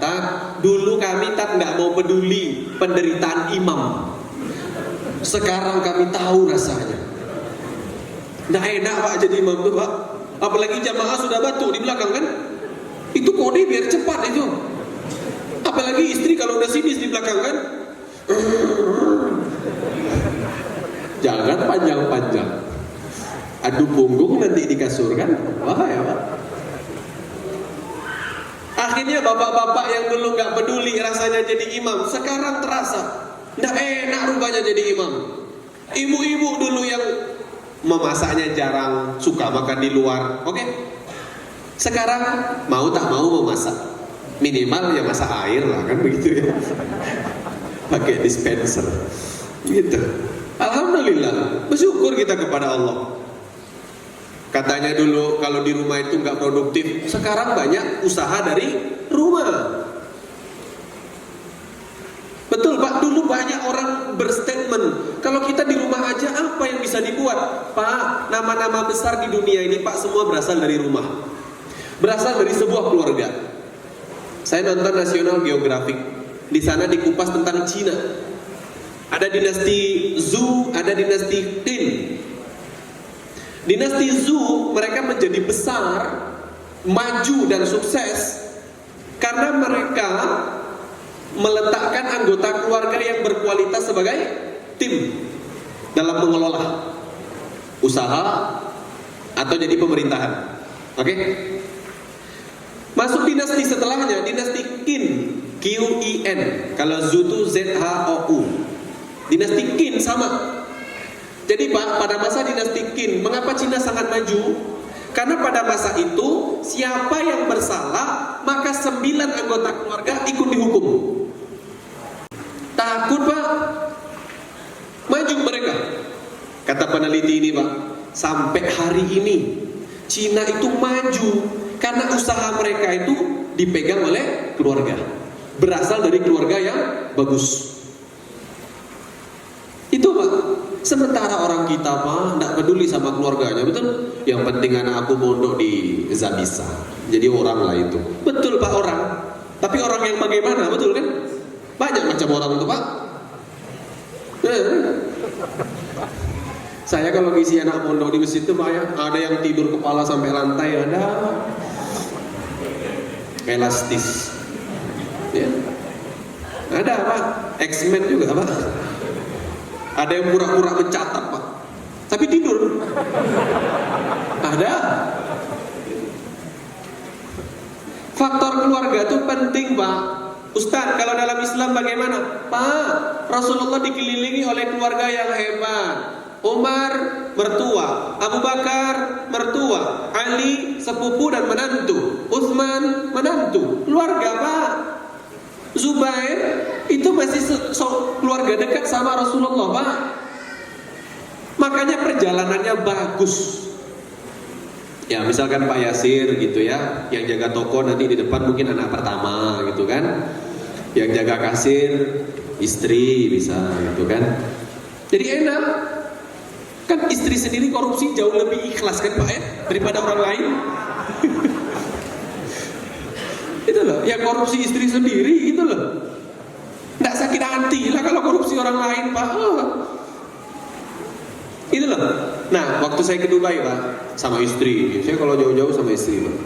dulu kami nggak mau peduli penderitaan imam. Sekarang kami tahu rasanya. Nggak enak Pak jadi imam tuh Pak. Apalagi jamaah sudah batuk di belakang kan. Itu kode biar cepat itu. Apalagi istri kalau udah sinis di belakang kan. Jangan panjang-panjang. Adu punggung nanti di kasur kan. Wah ya Pak. Akhirnya bapak-bapak yang dulu gak peduli rasanya jadi imam, sekarang terasa nggak enak rupanya jadi imam. Ibu-ibu dulu yang memasaknya jarang, suka makan di luar, oke? Sekarang mau tak mau memasak, minimal ya masak air lah kan begitu ya. Pakai dispenser, gitu. Alhamdulillah, bersyukur kita kepada Allah. Katanya dulu kalau di rumah itu nggak produktif, sekarang banyak usaha dari rumah. Betul Pak, dulu banyak orang berstatement, kalau kita di rumah aja apa yang bisa dibuat? Pak, nama-nama besar di dunia ini Pak semua berasal dari rumah. Berasal dari sebuah keluarga. Saya nonton National Geographic, di sana dikupas tentang Cina. Ada dinasti Zhou, ada dinasti Qin. Dinasti Zhou mereka menjadi besar, maju dan sukses karena mereka meletakkan anggota keluarga yang berkualitas sebagai tim dalam mengelola usaha atau jadi pemerintahan. Oke? Masuk dinasti setelahnya, dinasti Qin, Q-I-N. Kalau Zhou itu Z-H-O-U. Dinasti Qin sama. Jadi Pak, pada masa dinasti Qin, mengapa Cina sangat maju? Karena pada masa itu, siapa yang bersalah, maka 9 anggota keluarga ikut dihukum. Takut Pak, maju mereka. Kata peneliti ini Pak, sampai hari ini Cina itu maju karena usaha mereka itu dipegang oleh keluarga, berasal dari keluarga yang bagus. Itu Pak. Sementara orang kita Pak tidak peduli sama keluarganya, betul? Yang penting anak aku mondok di Zabisa, jadi orang lah itu. Betul Pak, orang. Tapi orang yang bagaimana, betul kan? Banyak macam orang itu Pak. Saya kalau ngisi anak mondok di masjid itu Pak ya, ada yang tidur kepala sampai lantai, ada elastis, ya. Ada Pak, X-Men juga Pak. Ada yang pura-pura mencatat Pak, tapi tidur. Ada. Faktor keluarga itu penting Pak. Ustaz, kalau dalam Islam bagaimana? Pak, Rasulullah dikelilingi oleh keluarga yang hebat. Umar mertua, Abu Bakar mertua, Ali sepupu dan menantu, Utsman menantu, keluarga Pak. Zubair itu masih keluarga dekat sama Rasulullah Pak. Makanya perjalanannya bagus. Ya misalkan Pak Yasir gitu ya, yang jaga toko nanti di depan mungkin anak pertama gitu kan, yang jaga kasir istri bisa gitu kan. Jadi enak. Kan istri sendiri korupsi jauh lebih ikhlas kan Pak ya, daripada orang lain. Itu loh, ya korupsi istri sendiri gitu loh. Nggak sakit hati lah kalau korupsi orang lain Pak. Itu loh. Nah, waktu saya ke Dubai Pak, sama istri. Saya kalau jauh-jauh sama istri Pak.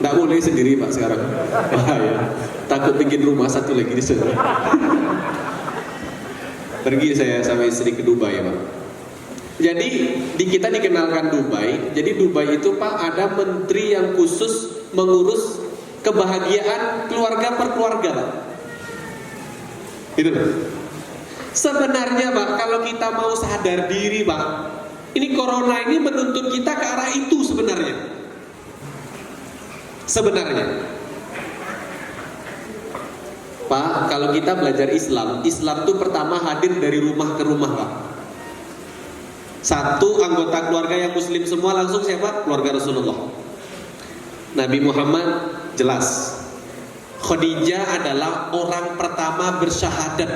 Nggak boleh sendiri Pak sekarang. Bahaya. Takut bikin rumah satu lagi di sana. Pergi saya sama istri ke Dubai Pak. Jadi di kita dikenalkan Dubai. Jadi Dubai itu Pak ada menteri yang khusus mengurus kebahagiaan keluarga per keluarga Pak. Itu Pak. Sebenarnya Pak, kalau kita mau sadar diri Pak, ini corona ini menuntut kita ke arah itu sebenarnya. Sebenarnya Pak, kalau kita belajar Islam, Islam itu pertama hadir dari rumah ke rumah Pak. Satu anggota keluarga yang muslim semua langsung siapa? Keluarga Rasulullah. Nabi Muhammad jelas. Khadijah adalah orang pertama bersyahadat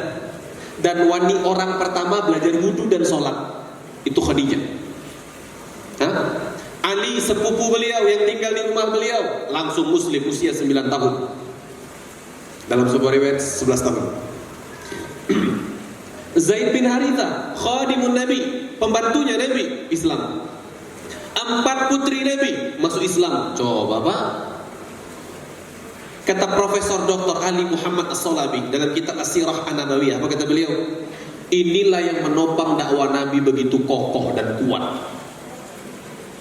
dan orang pertama belajar wudhu dan sholat. Itu Khadijah. Hah? Ali sepupu beliau yang tinggal di rumah beliau langsung muslim usia 9 tahun. Dalam sebuah riwayat 11 tahun. Zaid bin Haritha, khadimun Nabi, pembantunya Nabi, Islam. 4 putri Nabi masuk Islam. Coba Pak. Kata Profesor Dr. Ali Muhammad As-Solabi dalam kitab As-Sirah An-Nabawiyah, apa kata beliau? Inilah yang menopang dakwah Nabi begitu kokoh dan kuat.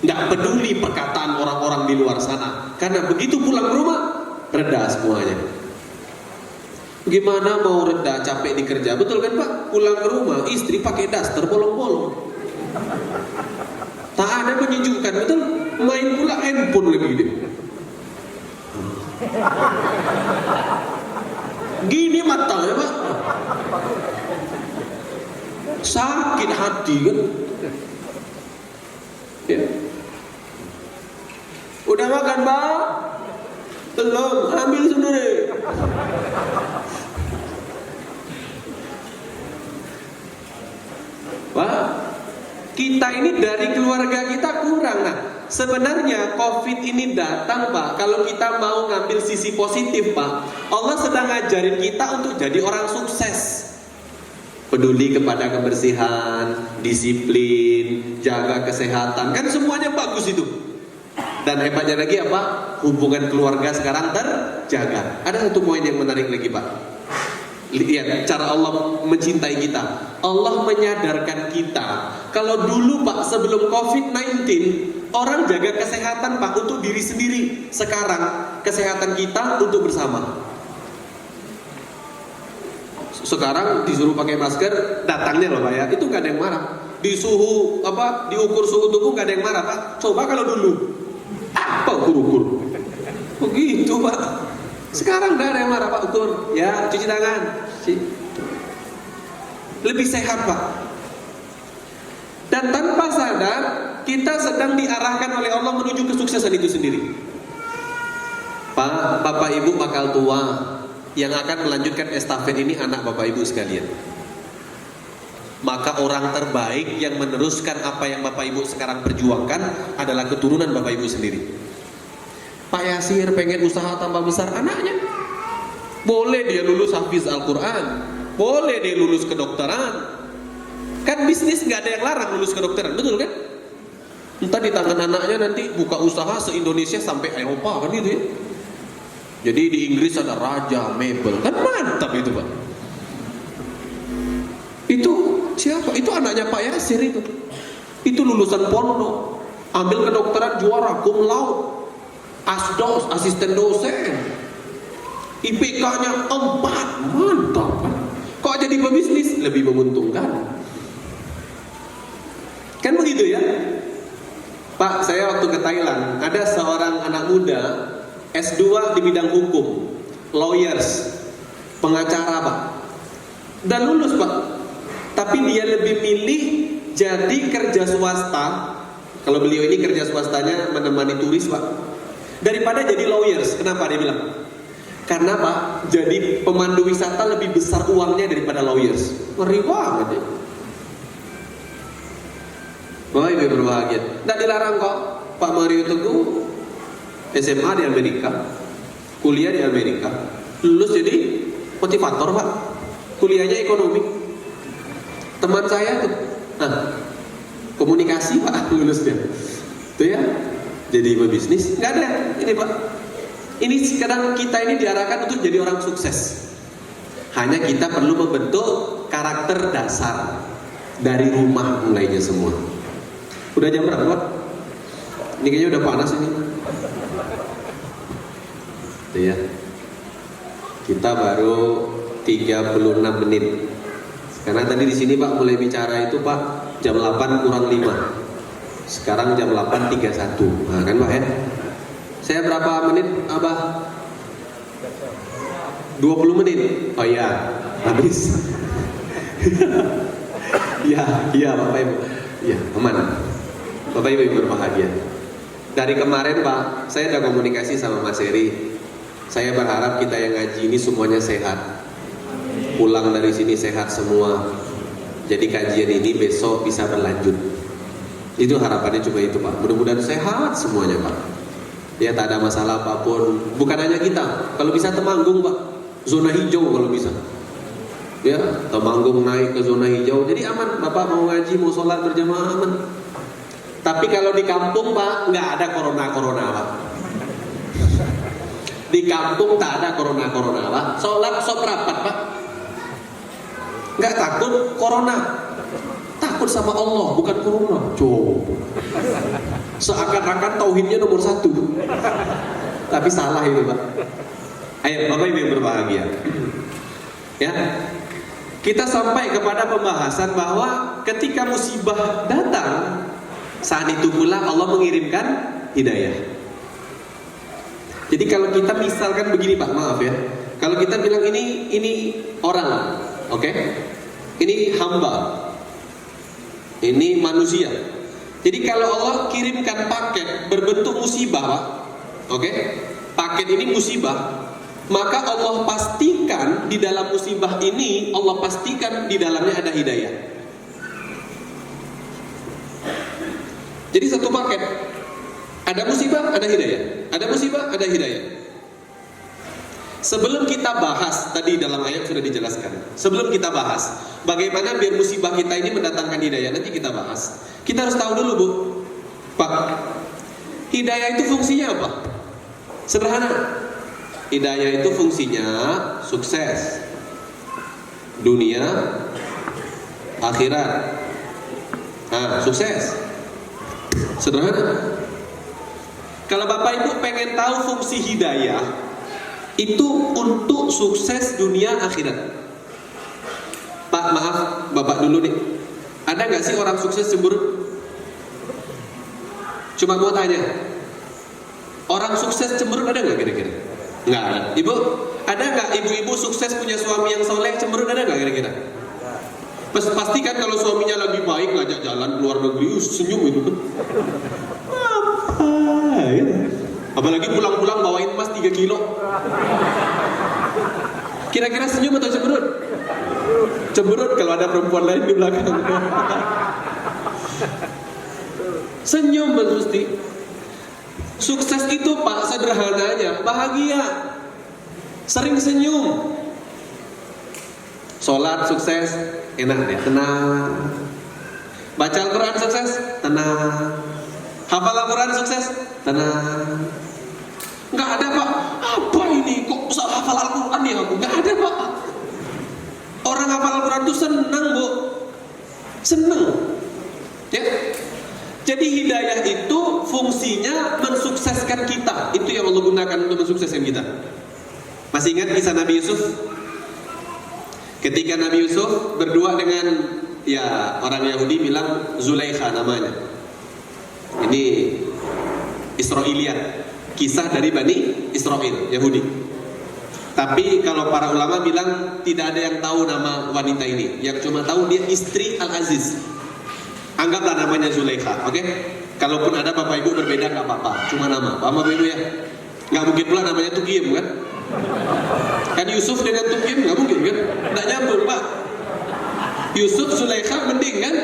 Tidak peduli perkataan orang-orang di luar sana, karena begitu pulang ke rumah reda semuanya. Gimana mau reda capek di kerja, betul kan Pak? Pulang ke rumah istri pakai daster bolong-bolong. Tak ada menyejukkan, betul? Main pula handphone lagi deh. Gini mata ya Pak, sakit hati kan ya. Udah makan Pak? Belum, ambil sendiri. Pak, kita ini dari keluarga kita kurang. Nah, sebenarnya COVID ini datang Pak, kalau kita mau ngambil sisi positif Pak, Allah sedang ngajarin kita untuk jadi orang sukses. Peduli kepada kebersihan, disiplin, jaga kesehatan, kan semuanya bagus itu. Dan hebatnya lagi apa? Hubungan keluarga sekarang terjaga. Ada satu poin yang menarik lagi Pak. Lihat cara Allah mencintai kita. Allah menyadarkan kita. Kalau dulu Pak sebelum COVID-19 orang jaga kesehatan Pak untuk diri sendiri. Sekarang kesehatan kita untuk bersama. Sekarang disuruh pakai masker, datangnya loh Pak ya, itu gak ada yang marah. diukur suhu tubuh nggak ada yang marah Pak. Coba kalau dulu apa ukur-ukur begitu Pak. Sekarang nggak ada yang marah Pak, ukur ya, cuci tangan, lebih sehat Pak. Dan tanpa sadar kita sedang diarahkan oleh Allah menuju kesuksesan itu sendiri. Pak, Bapak Ibu bakal tua, yang akan melanjutkan estafet ini anak Bapak Ibu sekalian. Maka orang terbaik yang meneruskan apa yang Bapak Ibu sekarang perjuangkan adalah keturunan Bapak Ibu sendiri. Pak Yasir pengen usaha tambah besar anaknya, boleh dia lulus hafiz Al-Quran, boleh dia lulus kedokteran. Kan bisnis nggak ada yang larang lulus kedokteran, betul kan? Entah di tangan anaknya nanti buka usaha se-Indonesia sampai Eropa kan gitu ya. Jadi di Inggris ada raja mebel, kan mantap itu Pak. Itu siapa? Itu anaknya Pak Yasir itu. Itu lulusan pondok, ambil kedokteran juara, cum laude, asdos, asisten dosen, IPK-nya 4, mantap kan? Kok jadi pebisnis? Lebih menguntungkan. Kan begitu ya? Pak, saya waktu ke Thailand, ada seorang anak muda S2 di bidang hukum, lawyers, pengacara Pak, dan lulus Pak. Tapi dia lebih milih jadi kerja swasta. Kalau beliau ini kerja swastanya menemani turis Pak, daripada jadi lawyers. Kenapa dia bilang? Karena Pak, jadi pemandu wisata lebih besar uangnya daripada lawyers. Ngeri banget ya. Bapak Ibu berbahagia, tidak dilarang kok. Pak Mario Teguh SMA di Amerika, kuliah di Amerika, lulus jadi motivator Pak, kuliahnya ekonomi. Teman saya tuh, komunikasi Pak, lulusnya, tuh ya, jadi pebisnis. Nggak ada, ini Pak. Ini sekarang kita ini diarahkan untuk jadi orang sukses. Hanya kita perlu membentuk karakter dasar dari rumah mulainya semua. Udah jam berapa Pak? Ini kayaknya udah panas ini. Tuh ya. Kita baru 36 menit. Karena tadi di sini Pak mulai bicara itu Pak jam 8 kurang 5. Sekarang jam 8.31. Nah kan Pak ya? Saya berapa menit Abah? 20 menit. Oh iya, habis. Iya Bapak Ibu. Iya, aman. Bapak Ibu berbahagia. Dari kemarin Pak, saya udah komunikasi sama Mas Heri. Saya berharap kita yang ngaji ini semuanya sehat. Pulang dari sini sehat semua. Jadi kajian ini besok bisa berlanjut. Itu harapannya cuma itu Pak. Mudah-mudahan sehat semuanya Pak. Ya tak ada masalah apapun. Bukan hanya kita. Kalau bisa Temanggung Pak, zona hijau kalau bisa. Ya, Temanggung naik ke zona hijau. Jadi aman. Bapak mau ngaji, mau sholat berjamaah aman. Tapi kalau di kampung Pak, nggak ada corona Pak. Di kampung tak ada corona Pak. Sholat sok rapat Pak. Nggak takut corona. Takut sama Allah, bukan corona. Coba. Seakan-akan tauhidnya nomor 1. Tapi salah itu Pak. Ayo Bapak Ibu yang berbahagia. Ya. Kita sampai kepada pembahasan bahwa ketika musibah datang, saat itu pula Allah mengirimkan hidayah. Jadi kalau kita misalkan begini Pak, maaf ya. Kalau kita bilang ini orang, oke? Ini hamba. Ini manusia. Jadi kalau Allah kirimkan paket berbentuk musibah Pak, oke? Paket ini musibah. Maka Allah pastikan di dalam musibah ini, Allah pastikan di dalamnya ada hidayah. Jadi satu paket, ada musibah, ada hidayah. Ada musibah, ada hidayah. Sebelum kita bahas, tadi dalam ayat sudah dijelaskan. Sebelum kita bahas, bagaimana biar musibah kita ini mendatangkan hidayah, nanti kita bahas. Kita harus tahu dulu Bu, Pak, hidayah itu fungsinya apa? Sederhana. Hidayah itu fungsinya sukses dunia, akhirat. Sukses. Sederhana. Kalau Bapak Ibu pengen tahu fungsi hidayah, itu untuk sukses dunia akhirat. Pak, maaf, Bapak dulu nih. Ada nggak sih orang sukses cemberut? Cuma mau tanya, orang sukses cemberut ada nggak kira-kira? Nggak ada. Ibu, ada nggak ibu-ibu sukses punya suami yang soleh cemberut, ada nggak kira-kira? Pasti kan kalau suaminya lagi baik ngajak jalan keluar negeri, senyum itu kan. Apa ya? Apalagi pulang-pulang bawain emas 3 kilo. Kira-kira senyum atau cemberut? Cemberut kalau ada perempuan lain di belakang. Senyum Mbak Susti. Sukses itu Pak sederhananya bahagia, sering senyum. Sholat sukses, enak deh, tenang. Baca Al-Quran sukses, tenang. Hafal Al-Quran sukses, tenang. Nggak ada Pak, apa ini kok usah hafal Al-Quran ya aku? Nggak ada Pak. Orang hafal Al-Quran itu senang Bu, senang. Ya. Jadi hidayah itu fungsinya mensukseskan kita. Itu yang Allah gunakan untuk mensukseskan kita. Masih ingat kisah Nabi Yusuf? Ketika Nabi Yusuf berdua dengan orang Yahudi bilang Zulaikha namanya. Ini Israiliyat, kisah dari Bani Israel, Yahudi. Tapi kalau para ulama bilang tidak ada yang tahu nama wanita ini. Yang cuma tahu dia istri Al-Aziz. Anggaplah namanya Zulaikha, oke? Kalaupun ada bapak ibu berbeda nggak apa-apa, cuma nama. Paham bapak ibu ya? Nggak mungkin pula namanya Tukiem kan? Kan Yusuf dengan Tukiem nggak mungkin kan? Nggak nyambung Pak. Yusuf Zulaikha mending kan?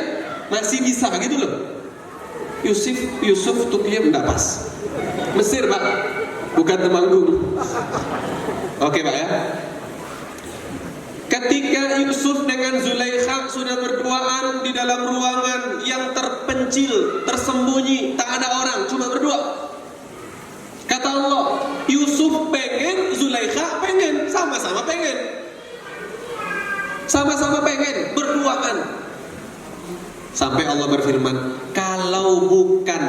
Masih bisa gitu loh. Yusuf Tukiem nggak pas. Mesir Pak, bukan Temanggung. Oke Pak ya. Ketika Yusuf dengan Zulaikha sudah berduaan di dalam ruangan yang terpencil, tersembunyi, tak ada orang, cuma berdua. Kata Allah, Yusuf pengen, Zulaikha pengen, sama-sama pengen. Sama-sama pengen, berduaan. Sampai Allah berfirman, kalau bukan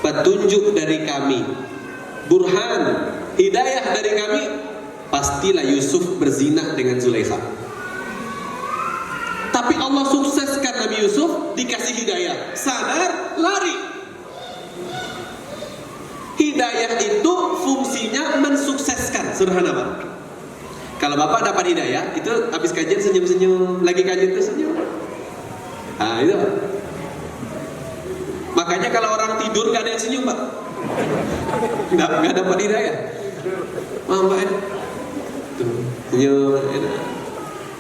petunjuk dari kami, burhan, hidayah dari kami, pastilah Yusuf berzina dengan Zulaikha. Tapi Allah sukseskan Nabi Yusuf, dikasih hidayah, sadar, lari. Hidayah itu fungsinya mensukseskan, sederhana Pak. Kalau Bapak dapat hidayah, itu habis kajian senyum-senyum, lagi kajian itu senyum. Nah itu Pak. Makanya kalau orang tidur gak ada yang senyum Pak, nggak dapat hidayah. Pak ya. Senyum.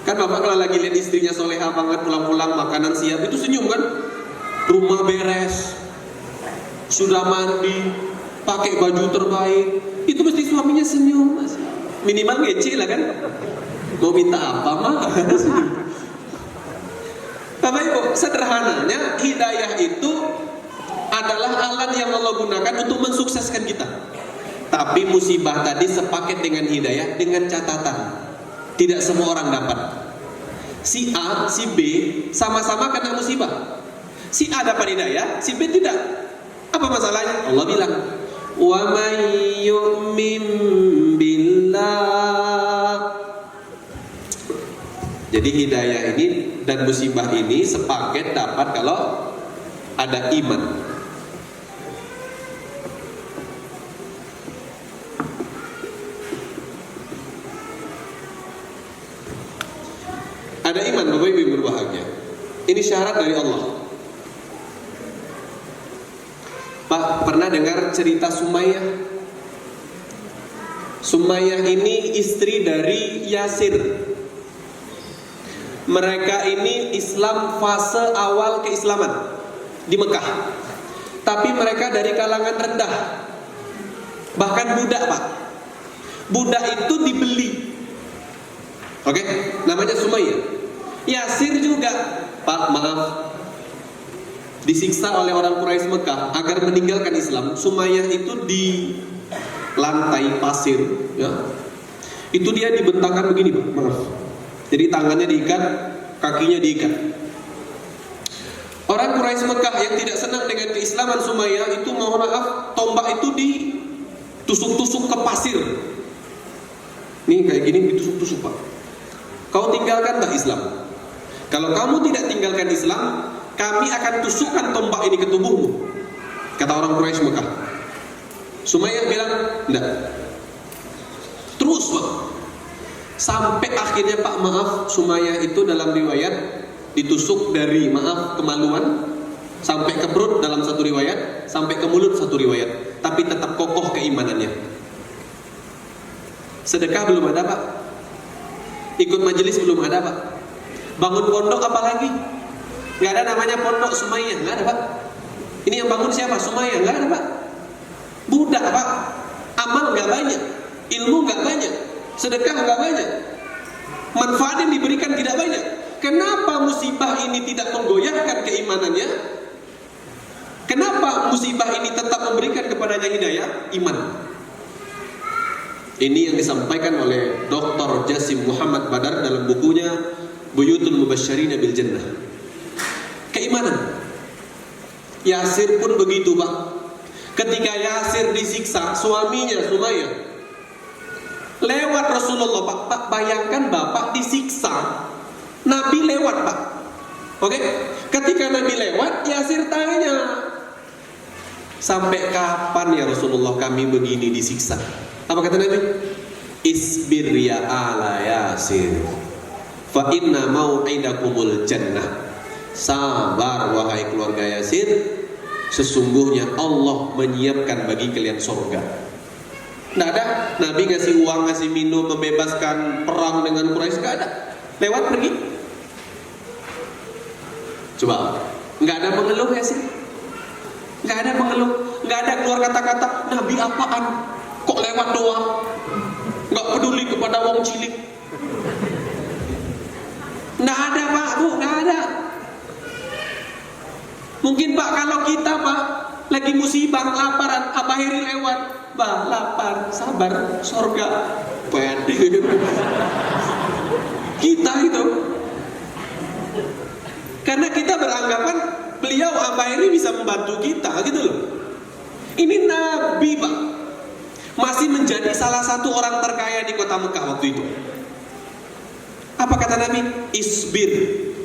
Kan Bapak kalau lagi lihat istrinya soleha banget, pulang-pulang makanan siap, itu senyum kan? Rumah beres, sudah mandi, pakai baju terbaik, itu mesti suaminya senyum. Minimal ngece lah kan? Mau minta apa mah? Bapak Ibu, sederhananya hidayah itu adalah alat yang Allah gunakan untuk mensukseskan kita. Tapi musibah tadi sepaket dengan hidayah dengan catatan, tidak semua orang dapat. Si A, si B sama-sama kena musibah. Si A dapat hidayah, si B tidak. Apa masalahnya? Allah bilang, "Wa may yu'min billah." Jadi hidayah ini dan musibah ini sepaket dapat kalau ada iman. Ada iman Bapak Ibu yang berbahagia. Ini syarat dari Allah. Pak, pernah dengar cerita Sumayyah? Sumayyah ini istri dari Yasir. Mereka ini Islam fase awal keislaman di Mekah. Tapi mereka dari kalangan rendah. Bahkan budak Pak. Budak itu dibeli. Oke, namanya Sumayyah. Yasir juga, Pak maaf, disiksa oleh orang Quraisy Mekah agar meninggalkan Islam. Sumayyah itu di lantai pasir, ya. Itu dia dibentangkan begini, Pak, maaf. Jadi tangannya diikat, kakinya diikat. Orang Quraisy Mekah yang tidak senang dengan keislaman Sumayyah itu, mohon maaf, tombak itu ditusuk-tusuk ke pasir. Nih kayak gini ditusuk-tusuk Pak. Kau tinggalkan tak Islam? Kalau kamu tidak tinggalkan Islam, kami akan tusukkan tombak ini ke tubuhmu, kata orang Quraisy Mekah. Sumayyah bilang, enggak. Terus Pak, sampai akhirnya Pak, maaf, Sumayyah itu dalam riwayat ditusuk dari, maaf, kemaluan sampai ke perut dalam satu riwayat, sampai ke mulut satu riwayat, tapi tetap kokoh keimanannya. Sedekah belum ada Pak, ikut majelis belum ada Pak, bangun pondok apalagi, nggak ada namanya pondok Sumayyah, nggak ada Pak. Ini yang bangun siapa? Sumayyah, nggak ada Pak. Budak Pak, amal nggak banyak, ilmu nggak banyak, sedekah nggak banyak, manfaat yang diberikan tidak banyak. Kenapa musibah ini tidak menggoyahkan keimanannya? Kenapa musibah ini tetap memberikan kepadanya hidayah? Iman. Ini yang disampaikan oleh Dr. Jasim Muhammad Badar dalam bukunya Buyutul Mubasysyirina bil Jannah. Keimanan. Yasir pun begitu Pak. Ketika Yasir disiksa, suaminya Sumayyah lewat Rasulullah Pak. Pak, bayangkan Bapak disiksa, Nabi lewat Pak. Oke? Ketika Nabi lewat, Yasir tanya, sampai kapan ya Rasulullah kami begini disiksa? Apa kata Nabi? Isbir ya ala Yasir, fa inna mau'idakumul jannah. Sabar wahai keluarga Yasir, sesungguhnya Allah menyiapkan bagi kalian surga. Nggak ada Nabi ngasih uang, ngasih minum, membebaskan perang dengan Quraisy, nggak ada. Lewat pergi. Coba, nggak ada mengeluh ya sih? Nggak ada mengeluh, nggak ada keluar kata-kata Nabi apaan? Kok lewat doang? Nggak peduli kepada wong cilik. Nggak ada Pak, Bu, nggak ada. Mungkin Pak kalau kita Pak lagi musibah, kelaparan, Abah Heri lewat, Bah lapar, sabar, surga. Pede. Kita itu. Karena kita beranggapan beliau Abah Heri bisa membantu kita, gitu loh. Ini Nabi Pak, masih menjadi salah satu orang terkaya di kota Mekah waktu itu. Apa kata Nabi? Isbir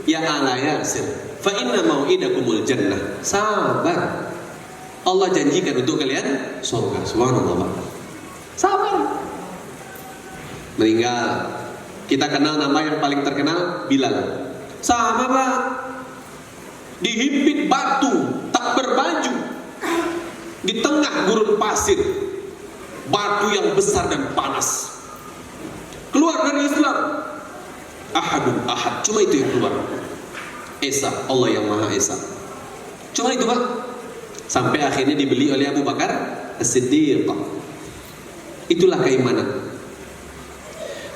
ya ala Yasir, fa inna mau'idakumul jannah. Sabar, Allah janjikan untuk kalian surga. Subhanallah Pak. Sabar. Meninggal. Kita kenal nama yang paling terkenal, Bilal. Sama Pak, dihimpit batu, tak berbaju, di tengah gurun pasir, batu yang besar dan panas. Keluar dari Islam. Ahadun ahad, cuma itu yang keluar. Esa, Allah yang Maha Esa. Cuma itu Pak. Sampai akhirnya dibeli oleh Abu Bakar As-Siddiq. Itulah keimanan.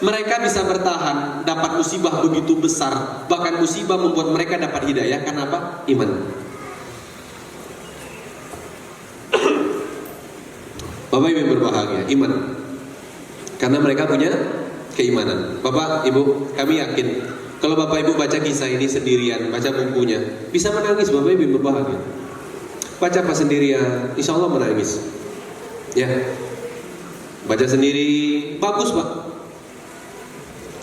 Mereka bisa bertahan, dapat musibah begitu besar, bahkan musibah membuat mereka dapat hidayah. Kenapa? Iman. Bapak Ibu yang berbahagia, iman. Karena mereka punya keimanan. Bapak Ibu, kami yakin kalau Bapak Ibu baca kisah ini sendirian, baca bukunya, bisa menangis. Bapak Ibu yang berbahagia. Baca pas sendirian, insya Allah menangis. Ya, baca sendiri, bagus Pak.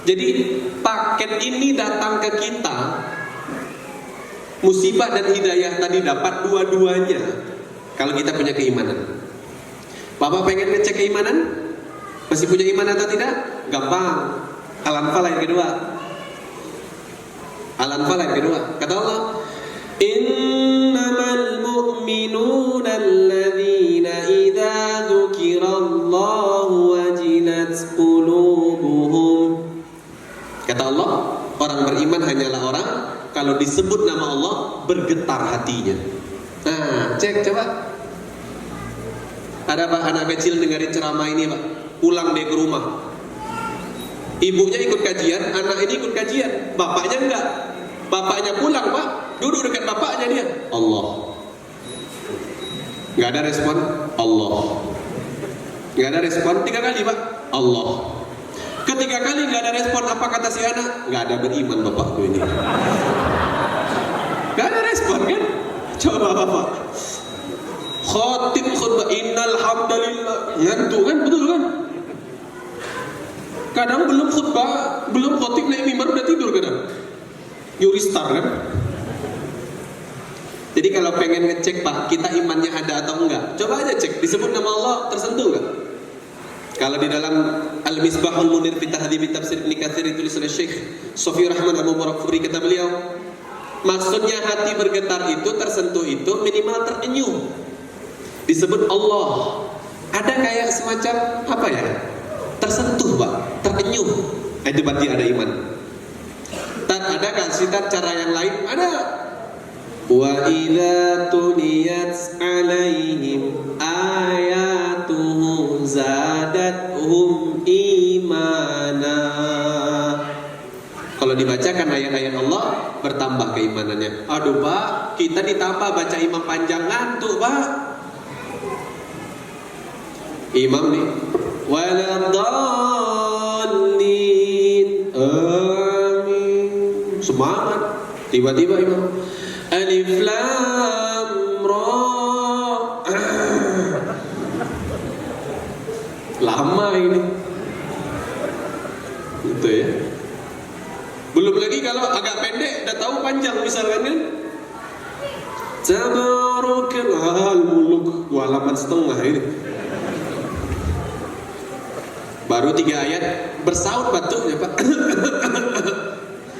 Jadi paket ini datang ke kita, musibah dan hidayah tadi dapat dua-duanya kalau kita punya keimanan. Bapak pengen ngecek keimanan? Masih punya iman atau tidak? Gampang. Al-Anfal ayat kedua. Al-Anfal ayat kedua. Kata Allah, innamal mu'minuna alladzina idza dzukirallahu wajilat qulubuhum. Kata Allah, orang beriman hanyalah orang kalau disebut nama Allah bergetar hatinya. Nah, cek coba. Ada Pak anak kecil dengerin ceramah ini Pak, pulang dia ke rumah, ibunya ikut kajian, anak ini ikut kajian, bapaknya enggak. Bapaknya pulang Pak, duduk dekat bapaknya dia, Allah. Nggak ada respon, Allah. Nggak ada respon 3 kali Pak, Allah. Ketiga kali nggak ada respon, apa kata si anak? Nggak ada beriman bapakku ini. Nggak ada respon kan? Coba Bapak khotib khutbah innal hamdalillah, ngantuk kan, betul kan? Kadang belum khutbah, belum khotib naik mimbar udah tidur kadang. Yuristar kan? Jadi kalau pengen ngecek Pak, kita imannya ada atau enggak, coba aja cek, disebut nama Allah, tersentuh enggak? Kalau di dalam Al-Misbahul Munir fi Tahdhib Tafsir Ibnu Katsir ditulis oleh Syekh Sofi Rahman Abu Mubarakfuri, kata beliau, maksudnya hati bergetar itu, tersentuh itu minimal terenyuh. Disebut Allah. Ada kayak semacam apa ya? Tersentuh Pak, terenyuh. Itu berarti ada iman. Tak ada kasih cara yang lain? Ada. Wa idza tuliyat alaihim ayatuhu zadatuhum imana. Kalau dibacakan ayat-ayat Allah, bertambah keimanannya. Aduh Pak, kita ditambah baca imam panjang ngantuk Pak. Imam nih, waladhdallin, amin, semangat. Tiba-tiba imam, alif lam ra, lama ini, gitu ya. Belum lagi kalau agak pendek, udah tahu panjang misalkan kan. Tabarakal muluk, 2 halaman setengah ini. Baru 3 ayat bersaut batuknya Pak.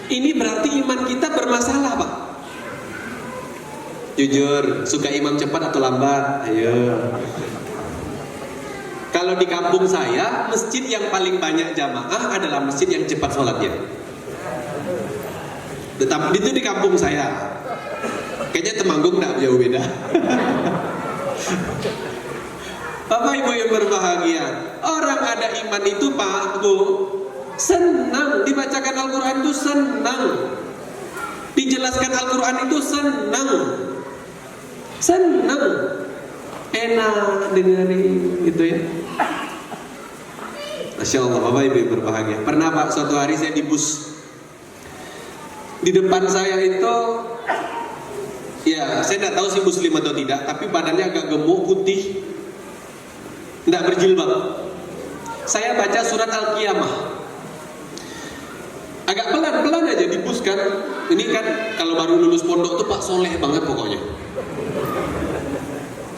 Ini berarti iman kita bermasalah Pak. Jujur, suka imam cepat atau lambat? Ayo. Kalau di kampung saya, masjid yang paling banyak jamaah adalah masjid yang cepat sholatnya. Tetap itu di kampung saya. Kayaknya Temanggung nggak jauh beda. Bapak Ibu yang berbahagia, orang ada iman itu Pak Bu, senang dibacakan Al-Quran itu senang, dijelaskan Al-Quran itu senang, enak dengerin gitu ya. Masya Allah, Bapak Ibu yang berbahagia. Pernah Pak, suatu hari saya di bus, di depan saya itu, ya saya tidak tahu sih muslim atau tidak, tapi badannya agak gemuk, putih, tidak berjilbab. Saya baca surat Al-Qiyamah, agak pelan-pelan aja di bus kan. Ini kan kalau baru lulus pondok tuh Pak soleh banget pokoknya.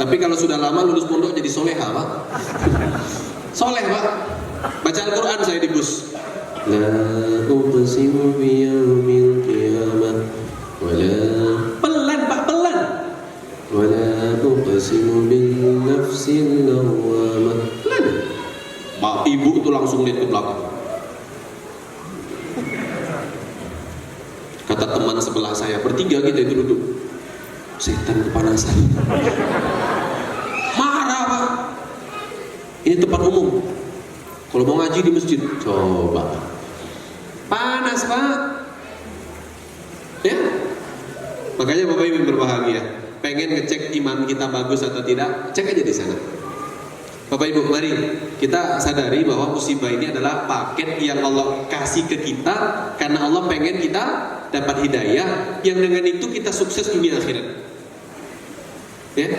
Tapi kalau sudah lama lulus pondok jadi soleha Pak. Soleh Pak. Baca Al-Quran saya di bus. La uqsimu biyaumil qiyamah wala, pelan Pak, pelan. Wala uqsimu bin nafsil lawwamah. Pelan. Pak Ibu tuh langsung lihat ke belakang. Kata teman sebelah saya, bertiga kita itu duduk. Setan kepanasan. Marah Pak. Ini tempat umum. Kalau mau ngaji di masjid, coba. Panas Pak. Ya. Makanya Bapak Ibu berbahagia. Pengen ngecek iman kita bagus atau tidak, cek aja di sana. Bapak Ibu, mari kita sadari bahwa musibah ini adalah paket yang Allah kasih ke kita karena Allah pengen kita dapat hidayah yang dengan itu kita sukses dunia akhirat. Ya,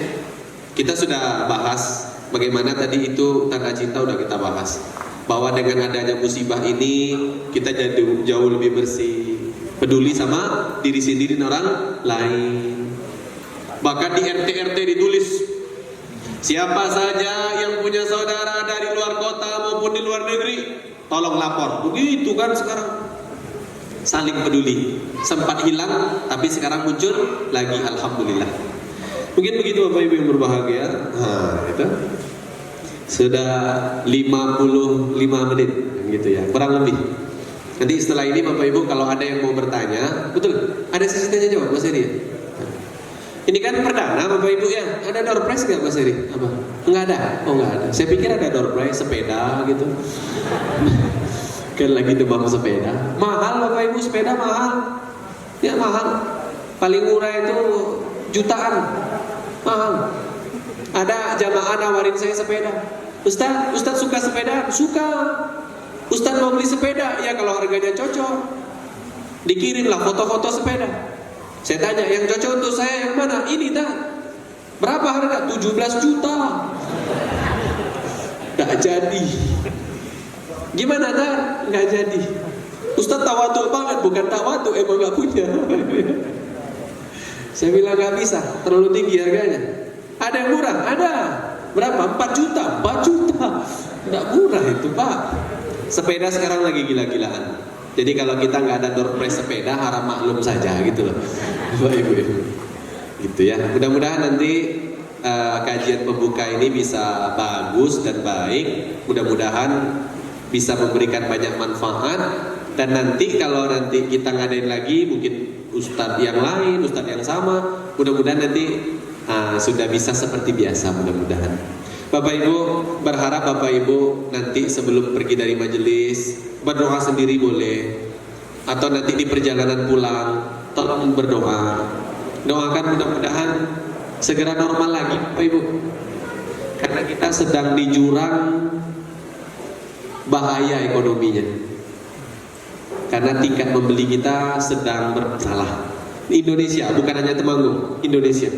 kita sudah bahas bagaimana tadi itu tanda cinta, udah kita bahas bahwa dengan adanya musibah ini kita jadi jauh lebih bersih, peduli sama diri sendiri dan orang lain. Bahkan di RT ditulis, siapa saja yang punya saudara dari luar kota maupun di luar negeri, tolong lapor. Begitu kan sekarang. Saling peduli. Sempat hilang, tapi sekarang muncul lagi, alhamdulillah. Mungkin begitu Bapak Ibu yang berbahagia. Nah, itu sudah 55 menit gitu ya, kurang lebih. Nanti setelah ini Bapak Ibu kalau ada yang mau bertanya, betul, ada sesi tanya jawab Mas Heri ya? Ini kan perdana Bapak Ibu ya, ada door prize nggak Mas Heri? Apa? Enggak ada? Oh enggak ada. Saya pikir ada door prize sepeda gitu. Kan lagi demam sepeda. Mahal Bapak Ibu, sepeda mahal. Ya mahal. Paling murah itu jutaan. Mahal. Ada jamaah nawarin saya sepeda. Ustaz suka sepeda? Suka. Ustaz mau beli sepeda? Ya kalau harganya cocok. Dikirimlah foto-foto sepeda. Saya tanya, yang cocok untuk saya yang mana? Ini dah. Berapa harga? 17 juta. Nggak jadi. Gimana dah? Nggak jadi. Ustaz tawaduk banget, bukan tawaduk, emang nggak punya. Saya bilang nggak bisa, terlalu tinggi harganya. Ada yang murah? Ada. Berapa? 4 juta. 4 juta. Nggak murah itu, Pak. Sepeda sekarang lagi gila-gilaan. Jadi kalau kita nggak ada door prize sepeda, harap maklum saja gitu loh. Bapak Ibu. Gitu ya. Mudah-mudahan nanti kajian pembuka ini bisa bagus dan baik. Mudah-mudahan bisa memberikan banyak manfaat. Dan nanti kalau nanti kita ngadain lagi, mungkin ustadz yang lain, ustadz yang sama, mudah-mudahan nanti sudah bisa seperti biasa, mudah-mudahan. Bapak Ibu berharap Bapak Ibu nanti sebelum pergi dari majelis berdoa sendiri boleh, atau nanti di perjalanan pulang tolong berdoa. Doakan mudah-mudahan segera normal lagi Bapak Ibu, karena kita sedang di jurang bahaya ekonominya, karena tingkat membeli kita sedang bermasalah. Indonesia, bukan hanya Temanggung, Indonesia.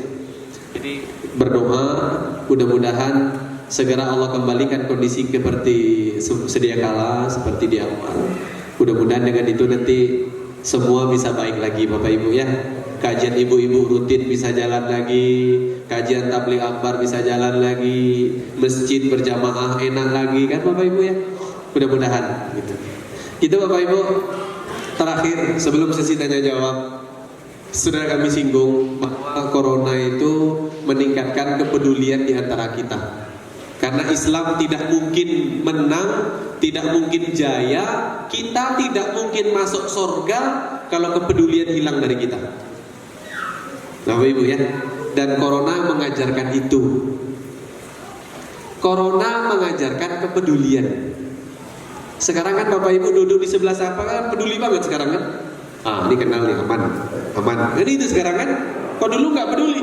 Jadi berdoa mudah-mudahan segera Allah kembalikan kondisi seperti sedia kala, seperti di awal. Mudah-mudahan dengan itu nanti semua bisa baik lagi Bapak Ibu ya. Kajian ibu-ibu rutin bisa jalan lagi, kajian tabligh akbar bisa jalan lagi, masjid berjamaah enak lagi kan Bapak Ibu ya. Mudah-mudahan gitu. Itu Bapak Ibu. Terakhir sebelum sesi tanya jawab, sudah kami singgung bahwa corona itu meningkatkan kepedulian di antara kita. Karena Islam tidak mungkin menang, tidak mungkin jaya, kita tidak mungkin masuk surga kalau kepedulian hilang dari kita. Bapak Ibu ya. Dan corona mengajarkan itu. Corona mengajarkan kepedulian. Sekarang kan Bapak Ibu duduk di sebelah siapa kan peduli banget sekarang kan. Ini kenal nih, aman. Jadi itu sekarang kan. Kok dulu nggak peduli,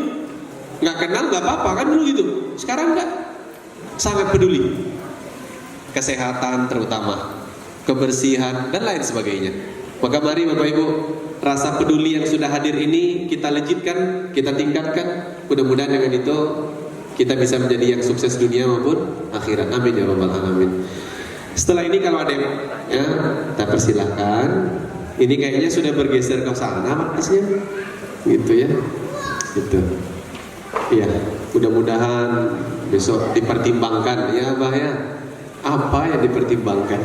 nggak kenal nggak apa-apa kan dulu gitu. Sekarang nggak, sangat peduli. Kesehatan terutama, kebersihan dan lain sebagainya. Maka mari Bapak Ibu, rasa peduli yang sudah hadir ini kita legitkan, kita tingkatkan. Mudah-mudahan dengan itu kita bisa menjadi yang sukses dunia maupun akhirat. Amin ya rabbal alamin. Setelah ini kalau ada yang ya, kita persilahkan. Ini kayaknya sudah bergeser ke sana makasnya, gitu ya, gitu. Iya, mudah-mudahan besok dipertimbangkan ya, Abah ya. Apa yang dipertimbangkan?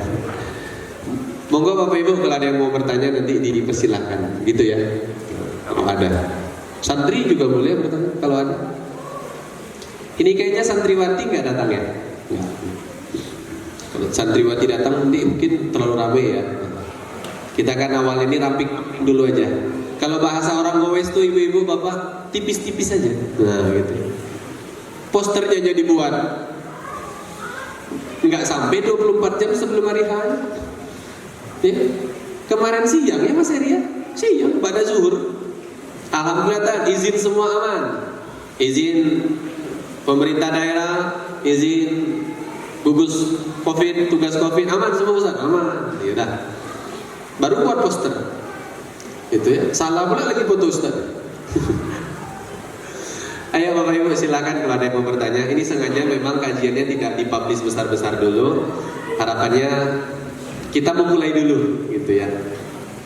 Monggo Bapak Ibu kalau ada yang mau bertanya nanti dipersilahkan, gitu ya. Kalau ada, santri juga boleh bertanya kalau ada. Ini kayaknya santriwati nggak datang ya? Kalau santriwati datang nanti mungkin terlalu ramai ya. Kita kan awal ini ramping dulu aja. Kalau bahasa orang gowes tuh ibu-ibu bapak tipis-tipis aja. Nah gitu. Posternya aja dibuat. Nggak sampai 24 jam sebelum hari H. Ya. Kemarin siang ya Mas Eri ya? Siang pada zuhur. Alhamdulillah izin semua aman. Izin pemerintah daerah, izin gugus Covid, tugas Covid aman semua Ustaz, aman. Ya udah. Baru buat poster. Itu ya. Salah pula lagi foto Ustaz. Ayo Bapak Ibu silakan kalau ada yang mau bertanya. Ini sengaja memang kajiannya tidak dipublish besar-besar dulu. Harapannya kita memulai dulu gitu ya.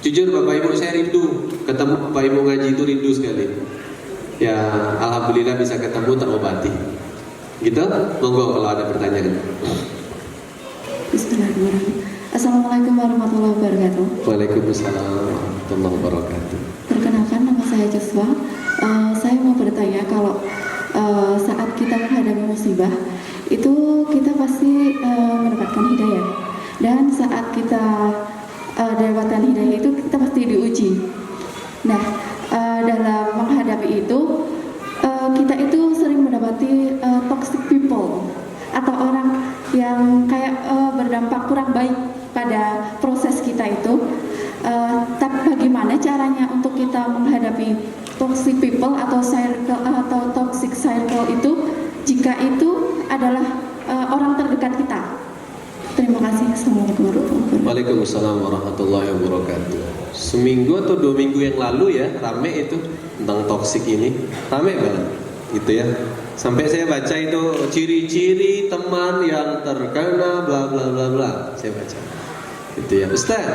Jujur Bapak Ibu saya rindu ketemu Bapak Ibu ngaji itu rindu sekali. Ya alhamdulillah bisa ketemu terobati. Gitu? Monggo kalau ada pertanyaan. Bismillahirrahmanirrahim. Assalamualaikum warahmatullahi wabarakatuh. Waalaikumsalam warahmatullahi wabarakatuh. Perkenalkan nama saya Joshua. Saya mau bertanya kalau saat kita menghadapi musibah itu kita pasti mendapatkan hidayah, dan saat kita dapatkan hidayah itu kita pasti diuji. Nah, dalam menghadapi itu kita itu sering mendapati toxic people atau orang yang kayak berdampak kurang baik pada proses kita itu. Tapi bagaimana caranya untuk kita menghadapi toxic people atau circle atau toxic circle itu jika itu adalah orang terdekat kita? Terima kasih. Assalamualaikum warahmatullahi wabarakatuh. Waalaikumsalam warahmatullahi wabarakatuh. Seminggu atau 2 minggu yang lalu ya rame itu tentang toksik ini, rame banget gitu ya. Sampai saya baca itu ciri-ciri teman yang terkena bla bla bla bla. Saya baca. Gitu ya. Ustaz,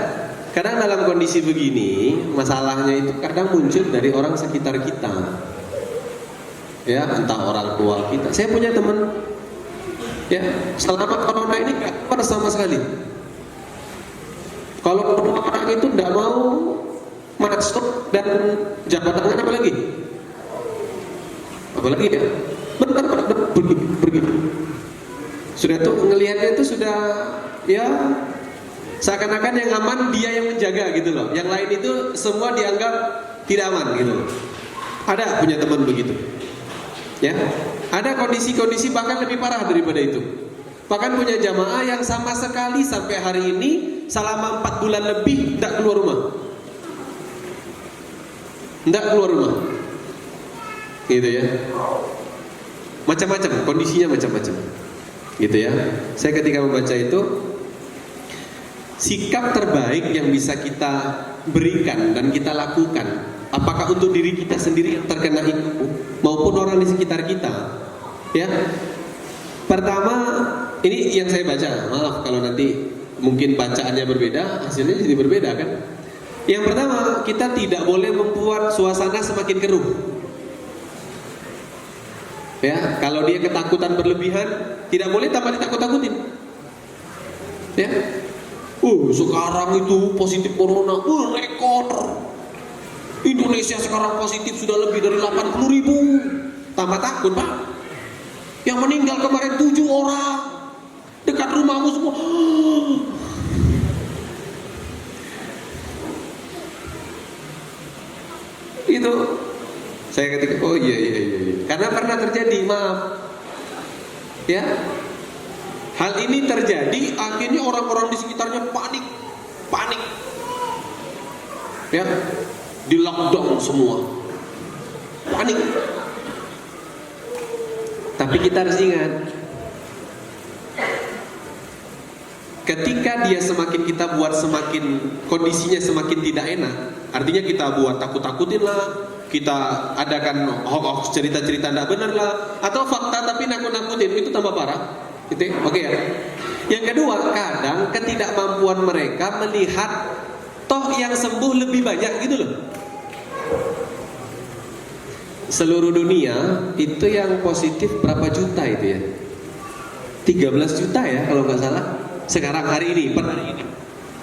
Kadang dalam kondisi begini, masalahnya itu kadang muncul dari orang sekitar kita. Ya, entah orang tua kita. Saya punya teman, ya, selama corona ini gak keluar sama sekali. Kalau orang itu tidak mau masuk dan jabat tangan apalagi ya, bentar pergi. Sudah tuh ngelihatnya itu sudah ya seakan-akan yang aman dia yang menjaga gitu loh. Yang lain itu semua dianggap tidak aman gitu loh. Ada punya teman begitu. Ya, ada kondisi-kondisi bahkan lebih parah daripada itu. Bahkan punya jamaah yang sama sekali sampai hari ini selama 4 bulan lebih tidak keluar rumah. Tidak keluar rumah. Gitu ya. Macam-macam, kondisinya macam-macam. Gitu ya. Saya ketika membaca itu, sikap terbaik yang bisa kita berikan dan kita lakukan, apakah untuk diri kita sendiri yang terkena itu maupun orang di sekitar kita, ya. Pertama, ini yang saya baca, maaf kalau nanti mungkin bacaannya berbeda, hasilnya jadi berbeda kan. Yang pertama, kita tidak boleh membuat suasana semakin keruh. Ya, kalau dia ketakutan berlebihan, tidak boleh tambah ditakut-takutin. Ya. Sekarang itu positif corona, rekor. Indonesia sekarang positif sudah lebih dari 80.000. Tambah takut, Pak. Yang meninggal kemarin 7 orang. Dekat rumahmu semua. Itu saya ketika iya. Karena pernah terjadi, maaf. Ya. Hal ini terjadi, akhirnya orang-orang di sekitarnya panik. Ya, di lockdown semua. Panik. Tapi kita harus ingat, ketika dia semakin kita buat semakin kondisinya semakin tidak enak, artinya kita buat takut-takutin lah, kita adakan hoax cerita-cerita tidak benar lah, atau fakta tapi nakut-nakutin, itu tambah parah. Gitu, oke ya. Yang kedua, kadang ketidakmampuan mereka melihat toh yang sembuh lebih banyak gitu loh. Seluruh dunia itu yang positif berapa juta itu ya? 13 juta ya kalau nggak salah. Sekarang hari ini, per hari ini.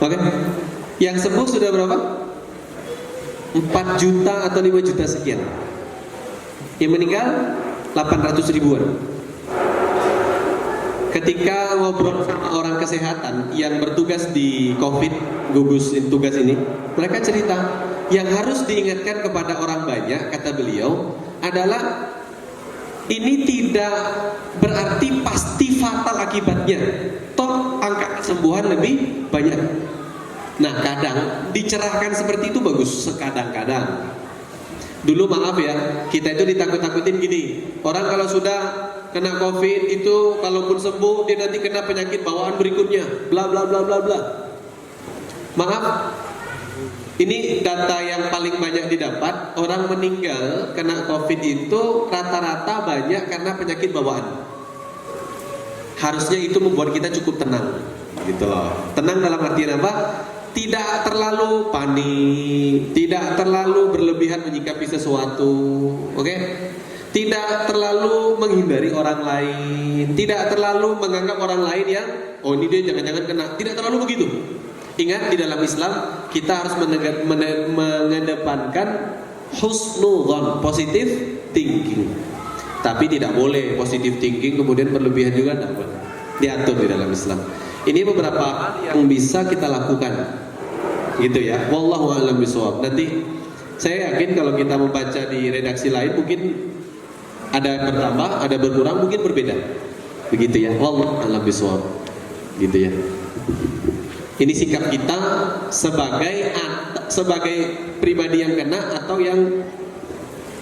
Oke. Yang sembuh sudah berapa? 4 juta atau 5 juta sekian. Yang meninggal 800 ribuan. Ketika ngobrol sama orang kesehatan yang bertugas di COVID, gugus tugas ini, mereka cerita yang harus diingatkan kepada orang banyak, kata beliau, adalah ini tidak berarti pasti fatal akibatnya. Toh angka kesembuhan lebih banyak. Nah, kadang dicerahkan seperti itu bagus, sekadang-kadang. Dulu maaf ya, kita itu ditakut-takutin gini. Orang kalau sudah kena COVID itu kalaupun sembuh dia nanti kena penyakit bawaan berikutnya, bla bla bla bla bla. Maaf, ini data yang paling banyak didapat, orang meninggal kena COVID itu rata-rata banyak karena penyakit bawaan. Harusnya itu membuat kita cukup tenang, gitu loh. Tenang dalam artian apa? Tidak terlalu panik, tidak terlalu berlebihan menyikapi sesuatu, oke? Tidak terlalu menghindari orang lain, tidak terlalu menganggap orang lain yang ini dia jangan-jangan kena, tidak terlalu begitu. Ingat, di dalam Islam kita harus mengedepankan husnudzon, positive thinking. Tapi tidak boleh positive thinking kemudian berlebihan juga, tidak boleh. Diatur di dalam Islam. Ini beberapa hal yang bisa kita lakukan, gitu ya. Wallahu a'lam bishawab. Nanti saya yakin kalau kita membaca di redaksi lain mungkin ada bertambah, ada berkurang, mungkin berbeda. Begitu ya. Wallahu a'lam bishawab. Gitu ya. Ini sikap kita sebagai pribadi yang kena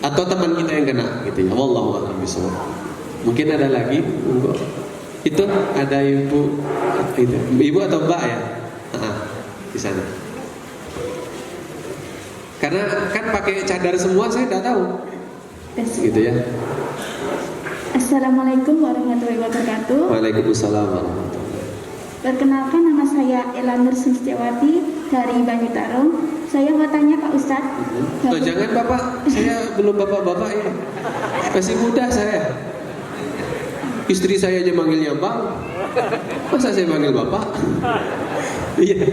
atau teman kita yang kena, gitu ya. Wallahu a'lam bishawab. Mungkin ada lagi, itu ada ibu atau mbak ya? Di sana. Karena kan pakai cadar semua, saya tidak tahu. Gitu ya. Assalamualaikum warahmatullahi wabarakatuh. Waalaikumsalam warahmatullahi wabarakatuh. Perkenalkan, nama saya Ella Nur Sustiawati dari Banyutarung. Saya mau tanya Pak Ustadz. Tuh, jangan Bapak, saya belum bapak-bapak ya. Masih muda saya. Istri saya aja manggilnya Bang. Masa saya manggil Bapak? Iya.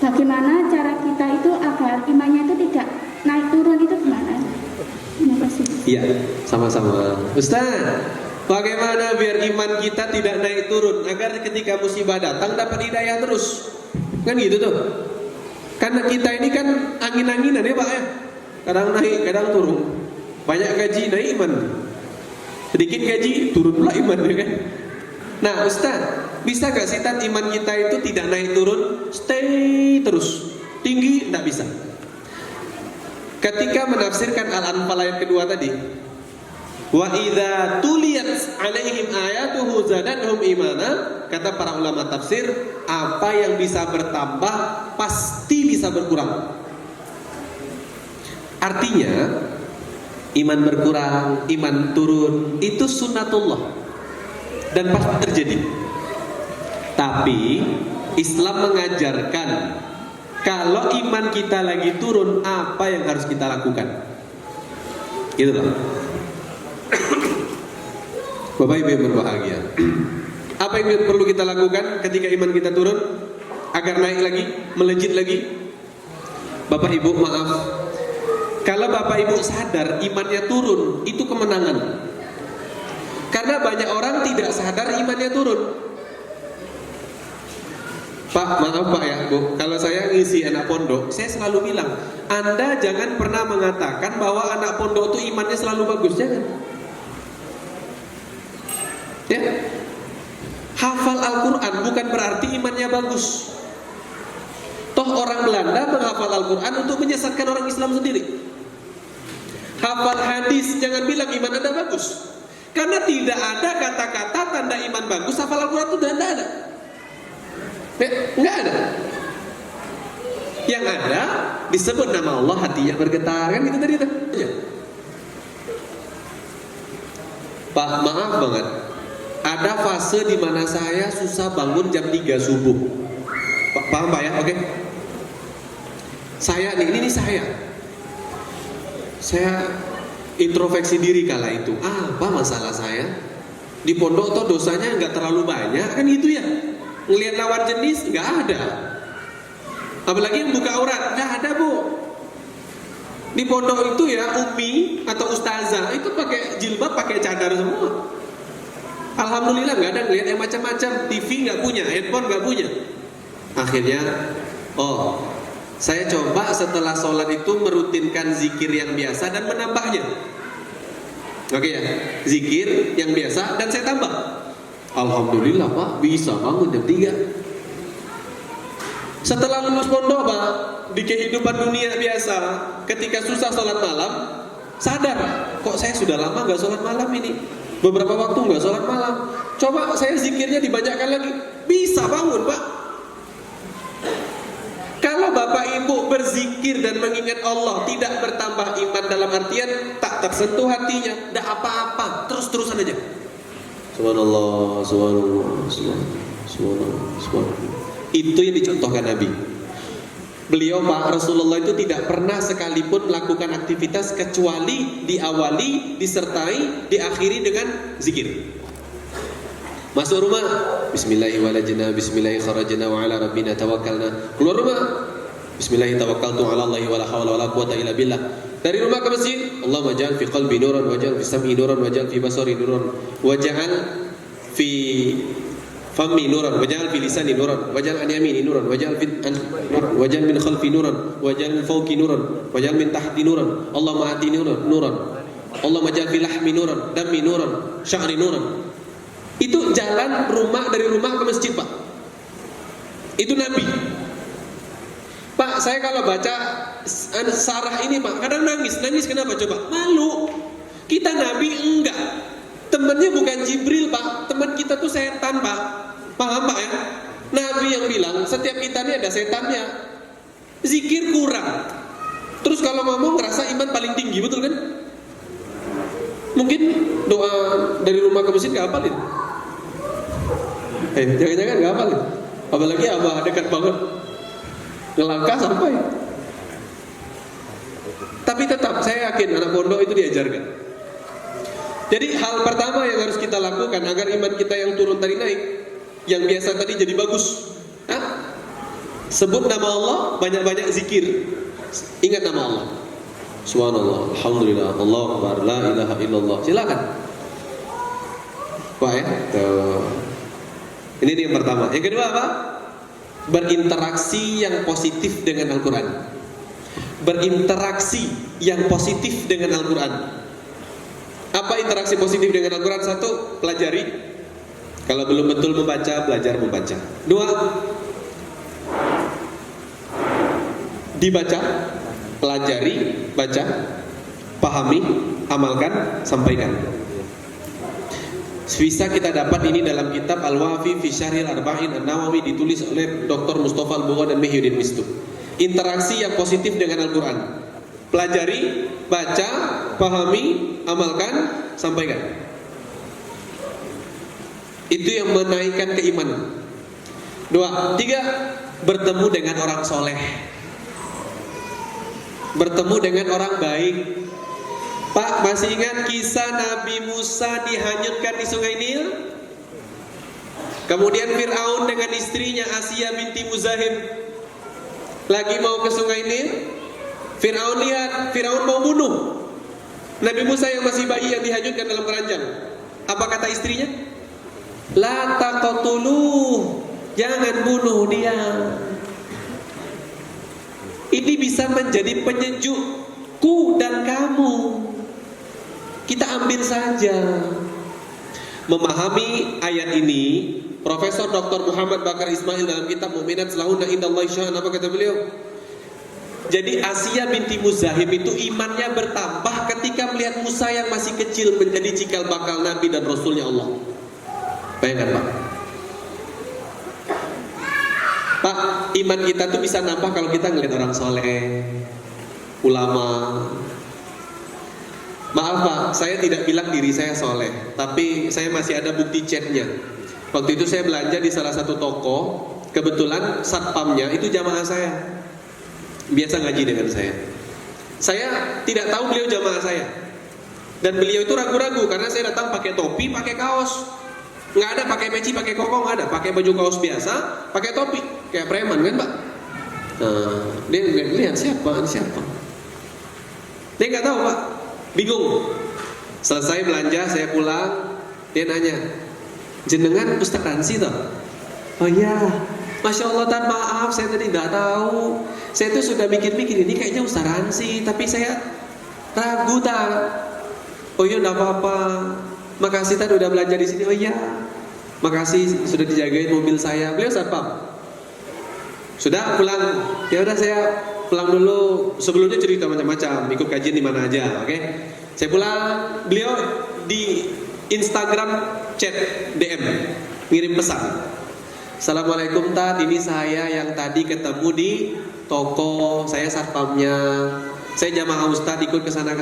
Bagaimana cara kita itu agar imannya itu tidak naik turun, itu gimana? Terima kasih. Iya, sama-sama. Ustaz, bagaimana biar iman kita tidak naik turun agar ketika musibah datang dapat hidayah terus? Kan gitu tuh. Karena kita ini kan angin-anginan ya Pak ya. Kadang naik, kadang turun. Banyak gaji naik iman. Sedikit gaji turun pula iman ya kan. Nah Ustaz, bisa gak sih iman kita itu tidak naik turun, stay terus, tinggi? Tidak bisa. Ketika menafsirkan Al-Anfal ayat kedua tadi, wa idza tuliyat alaihim ayatuhu zadatuhum imana, kata para ulama tafsir, apa yang bisa bertambah pasti bisa berkurang. Artinya iman berkurang, iman turun, itu sunnatullah dan pasti terjadi. Tapi Islam mengajarkan kalau iman kita lagi turun, apa yang harus kita lakukan? Gitu loh. Bapak Ibu yang berbahagia, apa yang perlu kita lakukan ketika iman kita turun agar naik lagi, melejit lagi? Bapak Ibu maaf, kalau Bapak Ibu sadar imannya turun, itu kemenangan. Karena banyak orang tidak sadar imannya turun. Pak, maaf Pak ya Bu, kalau saya ngisi anak pondok, saya selalu bilang, Anda jangan pernah mengatakan bahwa anak pondok itu imannya selalu bagus, jangan. Ya, hafal Al-Quran bukan berarti imannya bagus. Toh orang Belanda menghafal Al-Quran untuk menyesatkan orang Islam sendiri. Hafal hadis, jangan bilang iman Anda bagus. Karena tidak ada kata-kata tanda iman bagus, hafal Al-Quran itu tidak ada. Enggak ada. Yang ada disebut nama Allah, hatinya bergetar, kan gitu tadi tuh. Pak, maaf banget. Ada fase di mana saya susah bangun jam 3 subuh. Pak, paham Pak ya? Oke. Saya nih, ini saya introspeksi diri kala itu. Apa masalah saya? Di pondok toh dosanya nggak terlalu banyak, kan gitu ya. Ngelihat lawan jenis nggak ada. Apalagi yang buka aurat nggak ada Bu. Di pondok itu ya umi atau ustazah itu pakai jilbab, pakai cadar semua. Alhamdulillah nggak ada ngelihat yang macam-macam. TV nggak punya, handphone nggak punya. Akhirnya, saya coba setelah sholat itu merutinkan zikir yang biasa dan menambahnya. Oke ya, zikir yang biasa dan saya tambah. Alhamdulillah Pak, bisa bangun jam 3. Setelah lulus pondok Pak, di kehidupan dunia biasa, ketika susah sholat malam, sadar, kok saya sudah lama nggak sholat malam ini. Beberapa waktu nggak sholat malam. Coba saya zikirnya dibanyakkan lagi, bisa bangun Pak. Kalau Bapak Ibu berzikir dan mengingat Allah tidak bertambah iman dalam artian tak tersentuh hatinya, tidak apa-apa, terus-terusan aja. Subhanallah, subhanallah, subhanallah, subhanallah. Itu yang dicontohkan Nabi. Beliau Pak Rasulullah itu tidak pernah sekalipun melakukan aktivitas kecuali diawali, disertai, diakhiri dengan zikir. Masuk rumah, bismillahirrahmanirrahim, bismillahirrahmanirrahim, wa ala rabbina tawakkalna. Keluar rumah, bismillahirrahmanirrahim, wa la hawla wa la quwwata illa billah. Dari rumah ke masjid, Allahumma ja'al fi qalbi nuran, wa ja'al fi sam'i nuran, wa ja'al fi basari nuran, wa ja'al fi fammi nuran, wa ja'al fi lisani nuran, wa ja'al an yamini nuran, wa ja'al wa ja'al min khalfi nuran, wa ja'al min fawqi nuran, wa ja'al min tahti nuran. Allahumma ati nuran. Allahumma ja'al fi lahmi nuran, dammi nuran, sya'ri nuran. Itu jalan dari rumah ke masjid Pak. Itu Nabi. Pak, saya kalau baca sarah ini Pak, kadang nangis kenapa coba? Malu. Kita Nabi enggak. Temannya bukan Jibril Pak, teman kita tuh setan Pak. Paham Pak ya? Nabi yang bilang setiap kita ini ada setannya. Zikir kurang. Terus kalau ngomong ngerasa iman paling tinggi, betul kan? Mungkin doa dari rumah ke masjid gak hafalin. Jangan-jangan nggak hafal ya? Apalagi abah dekat banget, ngelangkah sampai. Tapi tetap saya yakin anak pondok itu diajarkan. Jadi hal pertama yang harus kita lakukan agar iman kita yang turun tadi naik, yang biasa tadi jadi bagus. Sebut nama Allah, banyak-banyak zikir. Ingat nama Allah. Subhanallah, alhamdulillah, Allahu akbar, la ilaha illallah. Silakan. Wah ya. Ini yang pertama. Yang kedua apa? Berinteraksi yang positif dengan Al-Qur'an. Berinteraksi yang positif dengan Al-Qur'an. Apa interaksi positif dengan Al-Quran? Satu, pelajari. Kalau belum betul membaca, belajar membaca. Dua, dibaca, pelajari, baca, pahami, amalkan, sampaikan. Bisa kita dapat ini dalam kitab Al-Wafi fi Syarhil Arba'in An-Nawawi, ditulis oleh Dr. Mustafa Al-Bugha dan Muhyiddin Mistu. Interaksi yang positif dengan Al-Quran. Pelajari, baca, pahami, amalkan, sampaikan. Itu yang menaikkan keimanan. Dua, tiga, bertemu dengan orang soleh, bertemu dengan orang baik. Pak, masih ingat kisah Nabi Musa dihanyutkan di Sungai Nil? Kemudian Fir'aun dengan istrinya Asia binti Muzahim lagi mau ke Sungai Nil. Fir'aun lihat, Fir'aun mau bunuh Nabi Musa yang masih bayi yang dihanyutkan dalam keranjang. Apa kata istrinya? La taqtuluh, jangan bunuh dia. Ini bisa menjadi penyejukku dan kamu. Kita ambil saja. Memahami ayat ini, Profesor Dr. Muhammad Bakar Ismail dalam kitab Mu'minat Selahunna Indallahi Sya'an, apa kata beliau? Jadi Asia binti Muzahim itu imannya bertambah ketika melihat Musa yang masih kecil menjadi cikal bakal Nabi dan Rasulnya Allah. Bayangkan Pak. Pak, iman kita tuh bisa nambah kalau kita ngelihat orang soleh, ulama. Maaf Pak, saya tidak bilang diri saya soleh, tapi saya masih ada bukti chatnya. Waktu itu saya belanja di salah satu toko, kebetulan satpamnya itu jamaah saya. Biasa ngaji dengan saya. Saya tidak tahu beliau jamaah saya. Dan beliau itu ragu-ragu karena saya datang pakai topi, pakai kaos. Nggak ada pakai peci, pakai koko, nggak ada. Pakai baju kaos biasa, pakai topi, kayak preman kan Pak. Dia lihat siapa. Dia nggak tahu Pak, bingung. Selesai belanja, saya pulang, dia nanya, jenengan Ustaz Ransi toh? Oh iya. Masya Allah, Tan, maaf saya tadi nggak tahu. Saya tuh sudah mikir-mikir ini kayaknya Ustaz Ransi, tapi saya ragu Tan. Oh iya, nggak apa-apa. Makasih Tan udah belanja di sini. Oh iya, makasih sudah dijagain mobil saya. Beliau satpam. Sudah pulang. Ya udah saya pulang dulu. Sebelumnya cerita macam-macam, ikut kajian di mana aja, oke? Saya pulang. Beliau di Instagram chat DM, ngirim pesan. Assalamualaikum Tat, ini saya yang tadi ketemu di toko, saya satpamnya. Saya jamaah Ustadz ikut ke sana.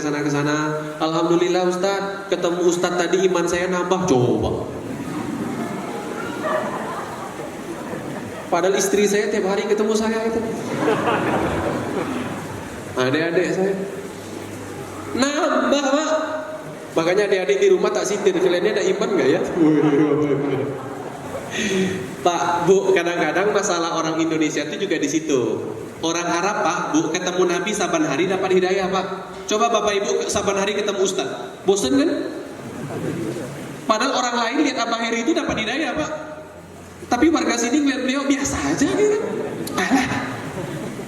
Alhamdulillah Ustadz, ketemu Ustadz tadi iman saya nambah. Coba. Padahal istri saya tiap hari ketemu saya itu. Adik-adik saya nambah Pak. Makanya adik-adik di rumah tak sindir, kalian ada iman nggak ya? Pak, Bu, kadang-kadang masalah orang Indonesia itu juga di situ. Orang Arab Pak, Bu, ketemu Nabi saban hari dapat hidayah Pak. Coba Bapak Ibu saban hari ketemu Ustaz, bosen kan? Padahal orang lain lihat Abah Heri itu dapat hidayah Pak. Tapi warga sini ngeliat beliau biasa aja gitu.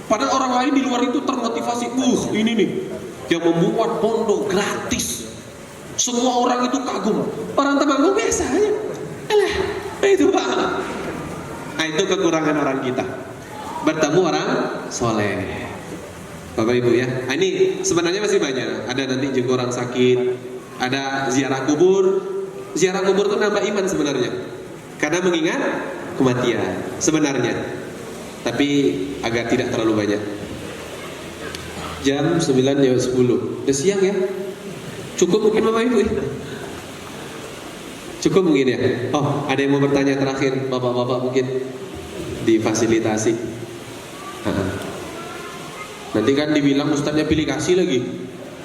Padahal orang lain di luar itu termotivasi. Ini nih yang membuat pondok gratis. Semua orang itu kagum. Orang Temanggung biasa aja. Itu Pak. Itu kekurangan orang kita. Bertemu orang soleh. Bapak Ibu ya. Ini sebenarnya masih banyak. Ada nanti juga orang sakit. Ada ziarah kubur. Ziarah kubur itu nambah iman sebenarnya. Karena mengingat kematian sebenarnya. Tapi agak tidak terlalu banyak. Jam 9 jam 10. Udah siang ya. Cukup mungkin Bapak Ibu ya. Cukup mungkin ya? Oh, ada yang mau bertanya terakhir, bapak-bapak mungkin difasilitasi. Nanti kan dibilang ustadznya pilih kasih lagi,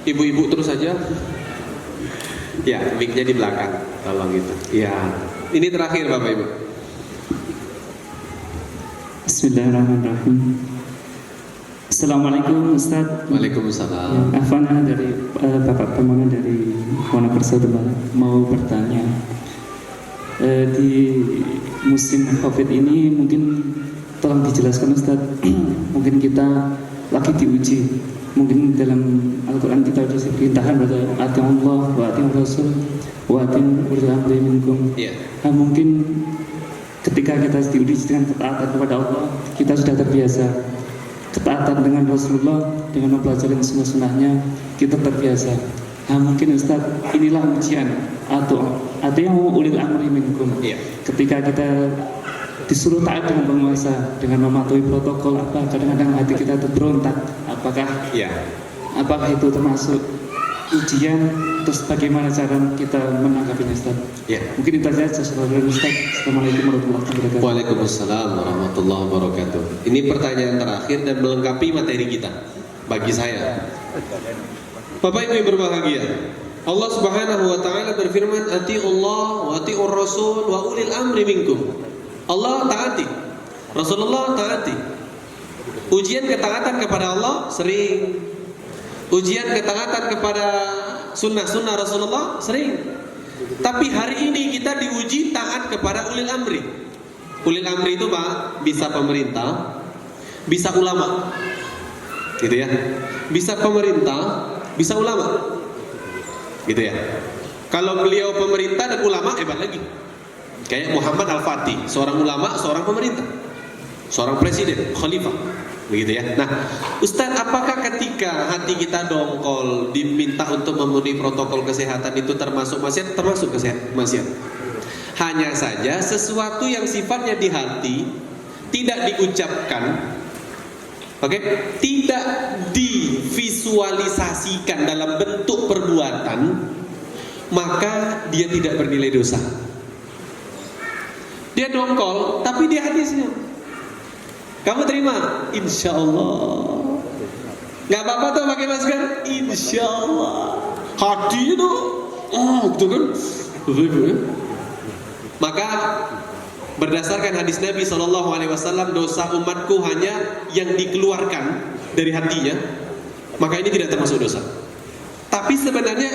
ibu-ibu terus aja. Ya, mic-nya di belakang, tolong gitu. Ya, ini terakhir bapak ibu. Bismillahirrahmanirrahim. Assalamualaikum Ustaz. Waalaikumsalam. Afana dari Bapak Pemana dari Wonokerso Tebal mau bertanya. Di musim Covid ini mungkin tolong dijelaskan Ustaz. Mungkin kita lagi diuji. Mungkin dalam Al-Quran kita sudah diperintahkan pada ati Allah wa ati Rasul wa ati ulil amri minkum. Iya. Mungkin ketika kita diuji dengan ketaatan kepada Allah, kita sudah terbiasa. Ketaatan dengan Rasulullah, dengan mempelajari sunnah-sunnahnya, kita terbiasa. Nah, mungkin Ustaz, inilah ujian atau ada yang ulil amri minkum. Iya. Ketika kita disuruh taat dengan penguasa, dengan mematuhi protokol, apa kadang-kadang hati kita berontak. Iya. Apakah itu termasuk ujian? Terus bagaimana cara kita menanggapinya Ustaz? Iya. Mungkin itu saja. Ustaz. Assalamualaikum warahmatullahi wabarakatuh. Waalaikumsalam warahmatullahi wabarakatuh. Ini pertanyaan terakhir dan melengkapi materi kita bagi saya. Bapak Ibu yang berbahagia, Allah Subhanahu wa taala berfirman, "Atiullah wa atiur rasul wa ulil amri minkum." Allah taati, Rasulullah taati. Ujian ketaatan kepada Allah sering. Ujian ketaatan kepada sunnah-sunnah Rasulullah sering. Tapi hari ini kita diuji taat kepada ulil amri. Ulil amri itu Pak, bisa pemerintah, bisa ulama. Gitu ya. Bisa pemerintah, bisa ulama. Gitu ya. Kalau beliau pemerintah dan ulama hebat lagi. Kayak Muhammad Al-Fatih, seorang ulama, seorang pemerintah, seorang presiden, khalifah. Begitu ya. Nah, Ustaz, apakah ketika hati kita dongkol diminta untuk memenuhi protokol kesehatan itu termasuk maksiat? Termasuk maksiat. Hanya saja sesuatu yang sifatnya di hati tidak diucapkan, oke, tidak divisualisasikan dalam bentuk perbuatan, maka dia tidak bernilai dosa. Dia dongkol, tapi dia hati senyum. Kamu terima? Insya Allah. Gak apa-apa tuh pakai masker? Insya Allah. Hatinya tuh, gitu kan? Maka berdasarkan hadis Nabi SAW, dosa umatku hanya yang dikeluarkan dari hatinya, maka ini tidak termasuk dosa. Tapi sebenarnya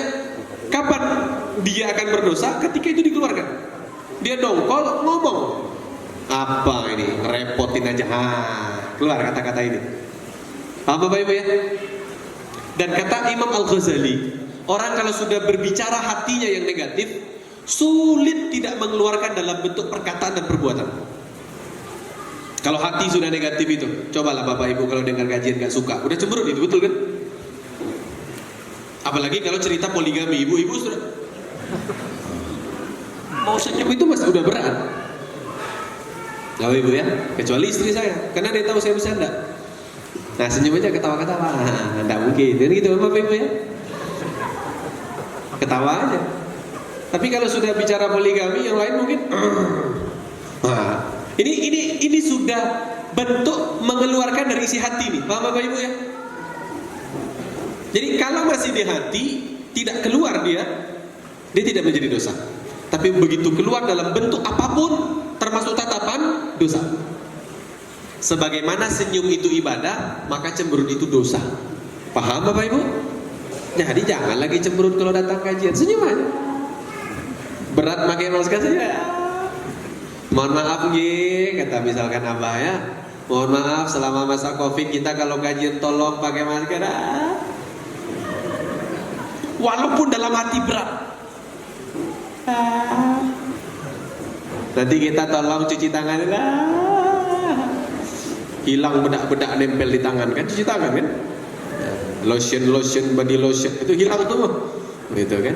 kapan dia akan berdosa? Ketika itu dikeluarkan. Dia dongkol ngomong, apa ini, repotin aja, keluar kata-kata ini. Paham Bapak Ibu ya? Dan kata Imam Al-Ghazali, orang kalau sudah berbicara hatinya yang negatif, sulit tidak mengeluarkan dalam bentuk perkataan dan perbuatan. Kalau hati sudah negatif itu, cobalah Bapak Ibu kalau dengar kajian gak suka, udah cemberut itu, betul kan? Apalagi kalau cerita poligami, ibu-ibu sudah mau senyum itu masih udah berat. Bapak Ibu ya, kecuali istri saya, karena dia tahu saya bercanda. Nah senyum aja, ketawa-ketawa, nggak mungkin, dan gitu Bapak Ibu ya, ketawa aja. Tapi kalau sudah bicara poligami, yang lain mungkin, nah, ini sudah bentuk mengeluarkan dari isi hati nih, paham Bapak Ibu ya? Jadi kalau masih di hati, tidak keluar dia tidak menjadi dosa. Tapi begitu keluar dalam bentuk apapun, termasuk tatapan, dosa. Sebagaimana senyum itu ibadah, maka cemberut itu dosa. Paham Bapak Ibu? Jadi jangan lagi cemberut kalau datang kajian, senyum aja. Berat pakai masker saja. Mohon maaf nggih, kata misalkan Abah ya. Mohon maaf selama masa Covid kita kalau kajian tolong pakai masker. Walaupun dalam hati berat. Nanti kita tolong cuci tangan. Hilang bedak-bedak nempel di tangan kan, cuci tangan kan. Lotion, body lotion itu hilang tuh, gitu kan.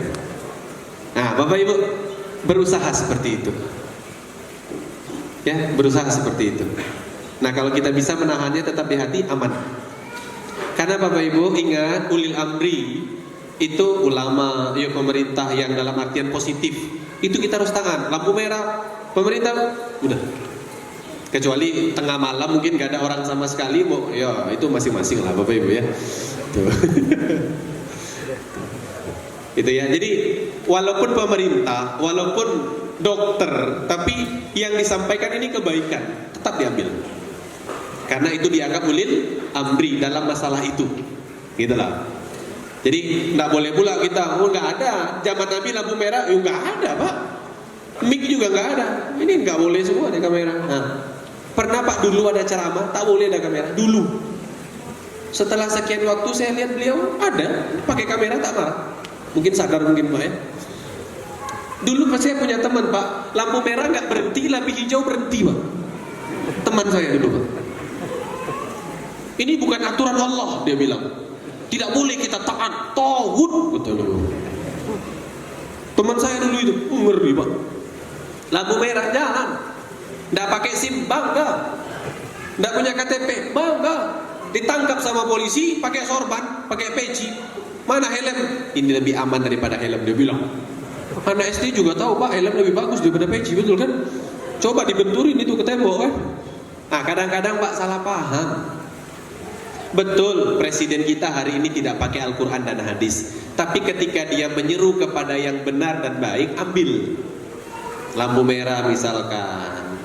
Nah, Bapak Ibu berusaha seperti itu. Ya, berusaha seperti itu. Nah, kalau kita bisa menahannya tetap di hati, aman. Karena Bapak Ibu ingat, ulil amri itu ulama, ya pemerintah yang dalam artian positif, itu kita harus tahan. Lampu merah, pemerintah udah. Kecuali tengah malam mungkin gak ada orang sama sekali, ya itu masing-masing lah Bapak Ibu ya. Tuh. Itu ya. Jadi walaupun pemerintah, walaupun dokter, tapi yang disampaikan ini kebaikan, tetap diambil. Karena itu dianggap ulil amri dalam masalah itu. Gitulah. Jadi nggak boleh pula kita, nggak ada zaman Nabi lampu merah, nggak ada Pak. Mic juga nggak ada. Ini nggak boleh semua ada kamera. Nah, pernah Pak dulu ada ceramah, tak boleh ada kamera dulu. Setelah sekian waktu saya lihat beliau ada pakai kamera, tak marah. Mungkin sadar mungkin Pak ya. Dulu saya punya teman Pak, lampu merah nggak berhenti, lampu hijau berhenti Pak. Teman saya dulu Pak. Ini bukan aturan Allah, dia bilang. Tidak boleh kita taat, tauhid, betul. Teman saya dulu itu, ngeri Pak. Lampu merah jalan, nggak pakai SIM, bangga. Nggak punya KTP, bangga. Ditangkap sama polisi, pakai sorban, pakai peci. Mana helm? Ini lebih aman daripada helm, dia bilang. Anak SD juga tahu Pak, helm lebih bagus daripada peci, betul kan? Coba dibenturin itu ke tembok kan? Nah kadang-kadang Pak salah paham. Betul, presiden kita hari ini tidak pakai Al-Quran dan hadis. Tapi ketika dia menyeru kepada yang benar dan baik, ambil. Lampu merah misalkan,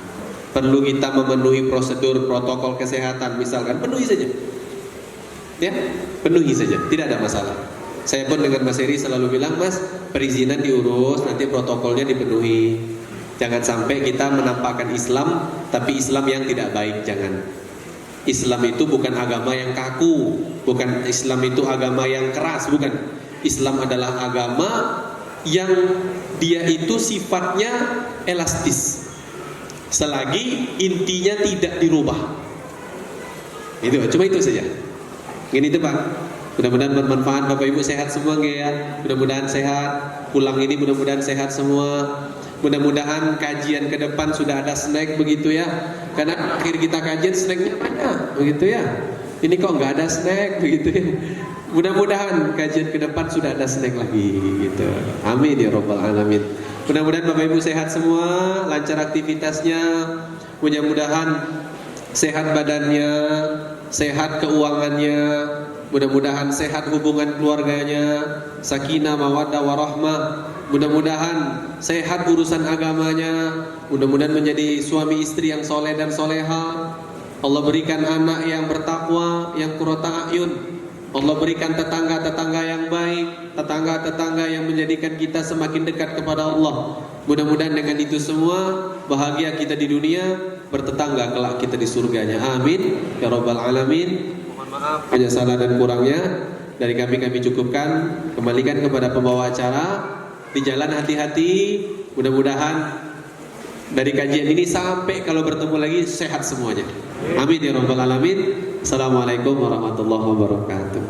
perlu kita memenuhi prosedur protokol kesehatan misalkan, penuhi saja. Ya, penuhi saja, tidak ada masalah. Saya pun dengan Mas Heri selalu bilang, Mas, perizinan diurus, nanti protokolnya dipenuhi. Jangan sampai kita menampakkan Islam, tapi Islam yang tidak baik, jangan. Islam itu bukan agama yang kaku, bukan Islam itu agama yang keras, bukan. Islam adalah agama yang dia itu sifatnya elastis, selagi intinya tidak dirubah. Itu, cuma itu saja. Gini itu Pak. Mudah-mudahan bermanfaat, Bapak Ibu sehat semua ya. Mudah-mudahan sehat. Pulang ini mudah-mudahan sehat semua. Mudah-mudahan kajian ke depan sudah ada snack begitu ya. Karena akhir kita kajian snacknya banyak begitu ya. Ini kok nggak ada snack begitu ya. Mudah-mudahan kajian ke depan sudah ada snack lagi gitu. Amin ya Rabbal Alamin. Mudah-mudahan Bapak Ibu sehat semua, lancar aktivitasnya. Mudah-mudahan sehat badannya, sehat keuangannya. Mudah-mudahan sehat hubungan keluarganya, sakinah mawaddah warahmah. Mudah-mudahan sehat urusan agamanya. Mudah-mudahan menjadi suami istri yang soleh dan soleha. Allah berikan anak yang bertakwa, yang qurrata a'yun. Allah berikan tetangga-tetangga yang baik, tetangga-tetangga yang menjadikan kita semakin dekat kepada Allah. Mudah-mudahan dengan itu semua bahagia kita di dunia, bertetangga kelak kita di surganya. Amin ya Rabbal Alamin. Mohon maaf hanya salah dan kurangnya dari kami cukupkan. Kembalikan kepada pembawa acara. Di jalan hati-hati. Mudah-mudahan dari kajian ini sampai kalau bertemu lagi sehat semuanya. Amin ya Rabbal Alamin. Assalamualaikum warahmatullahi wabarakatuh.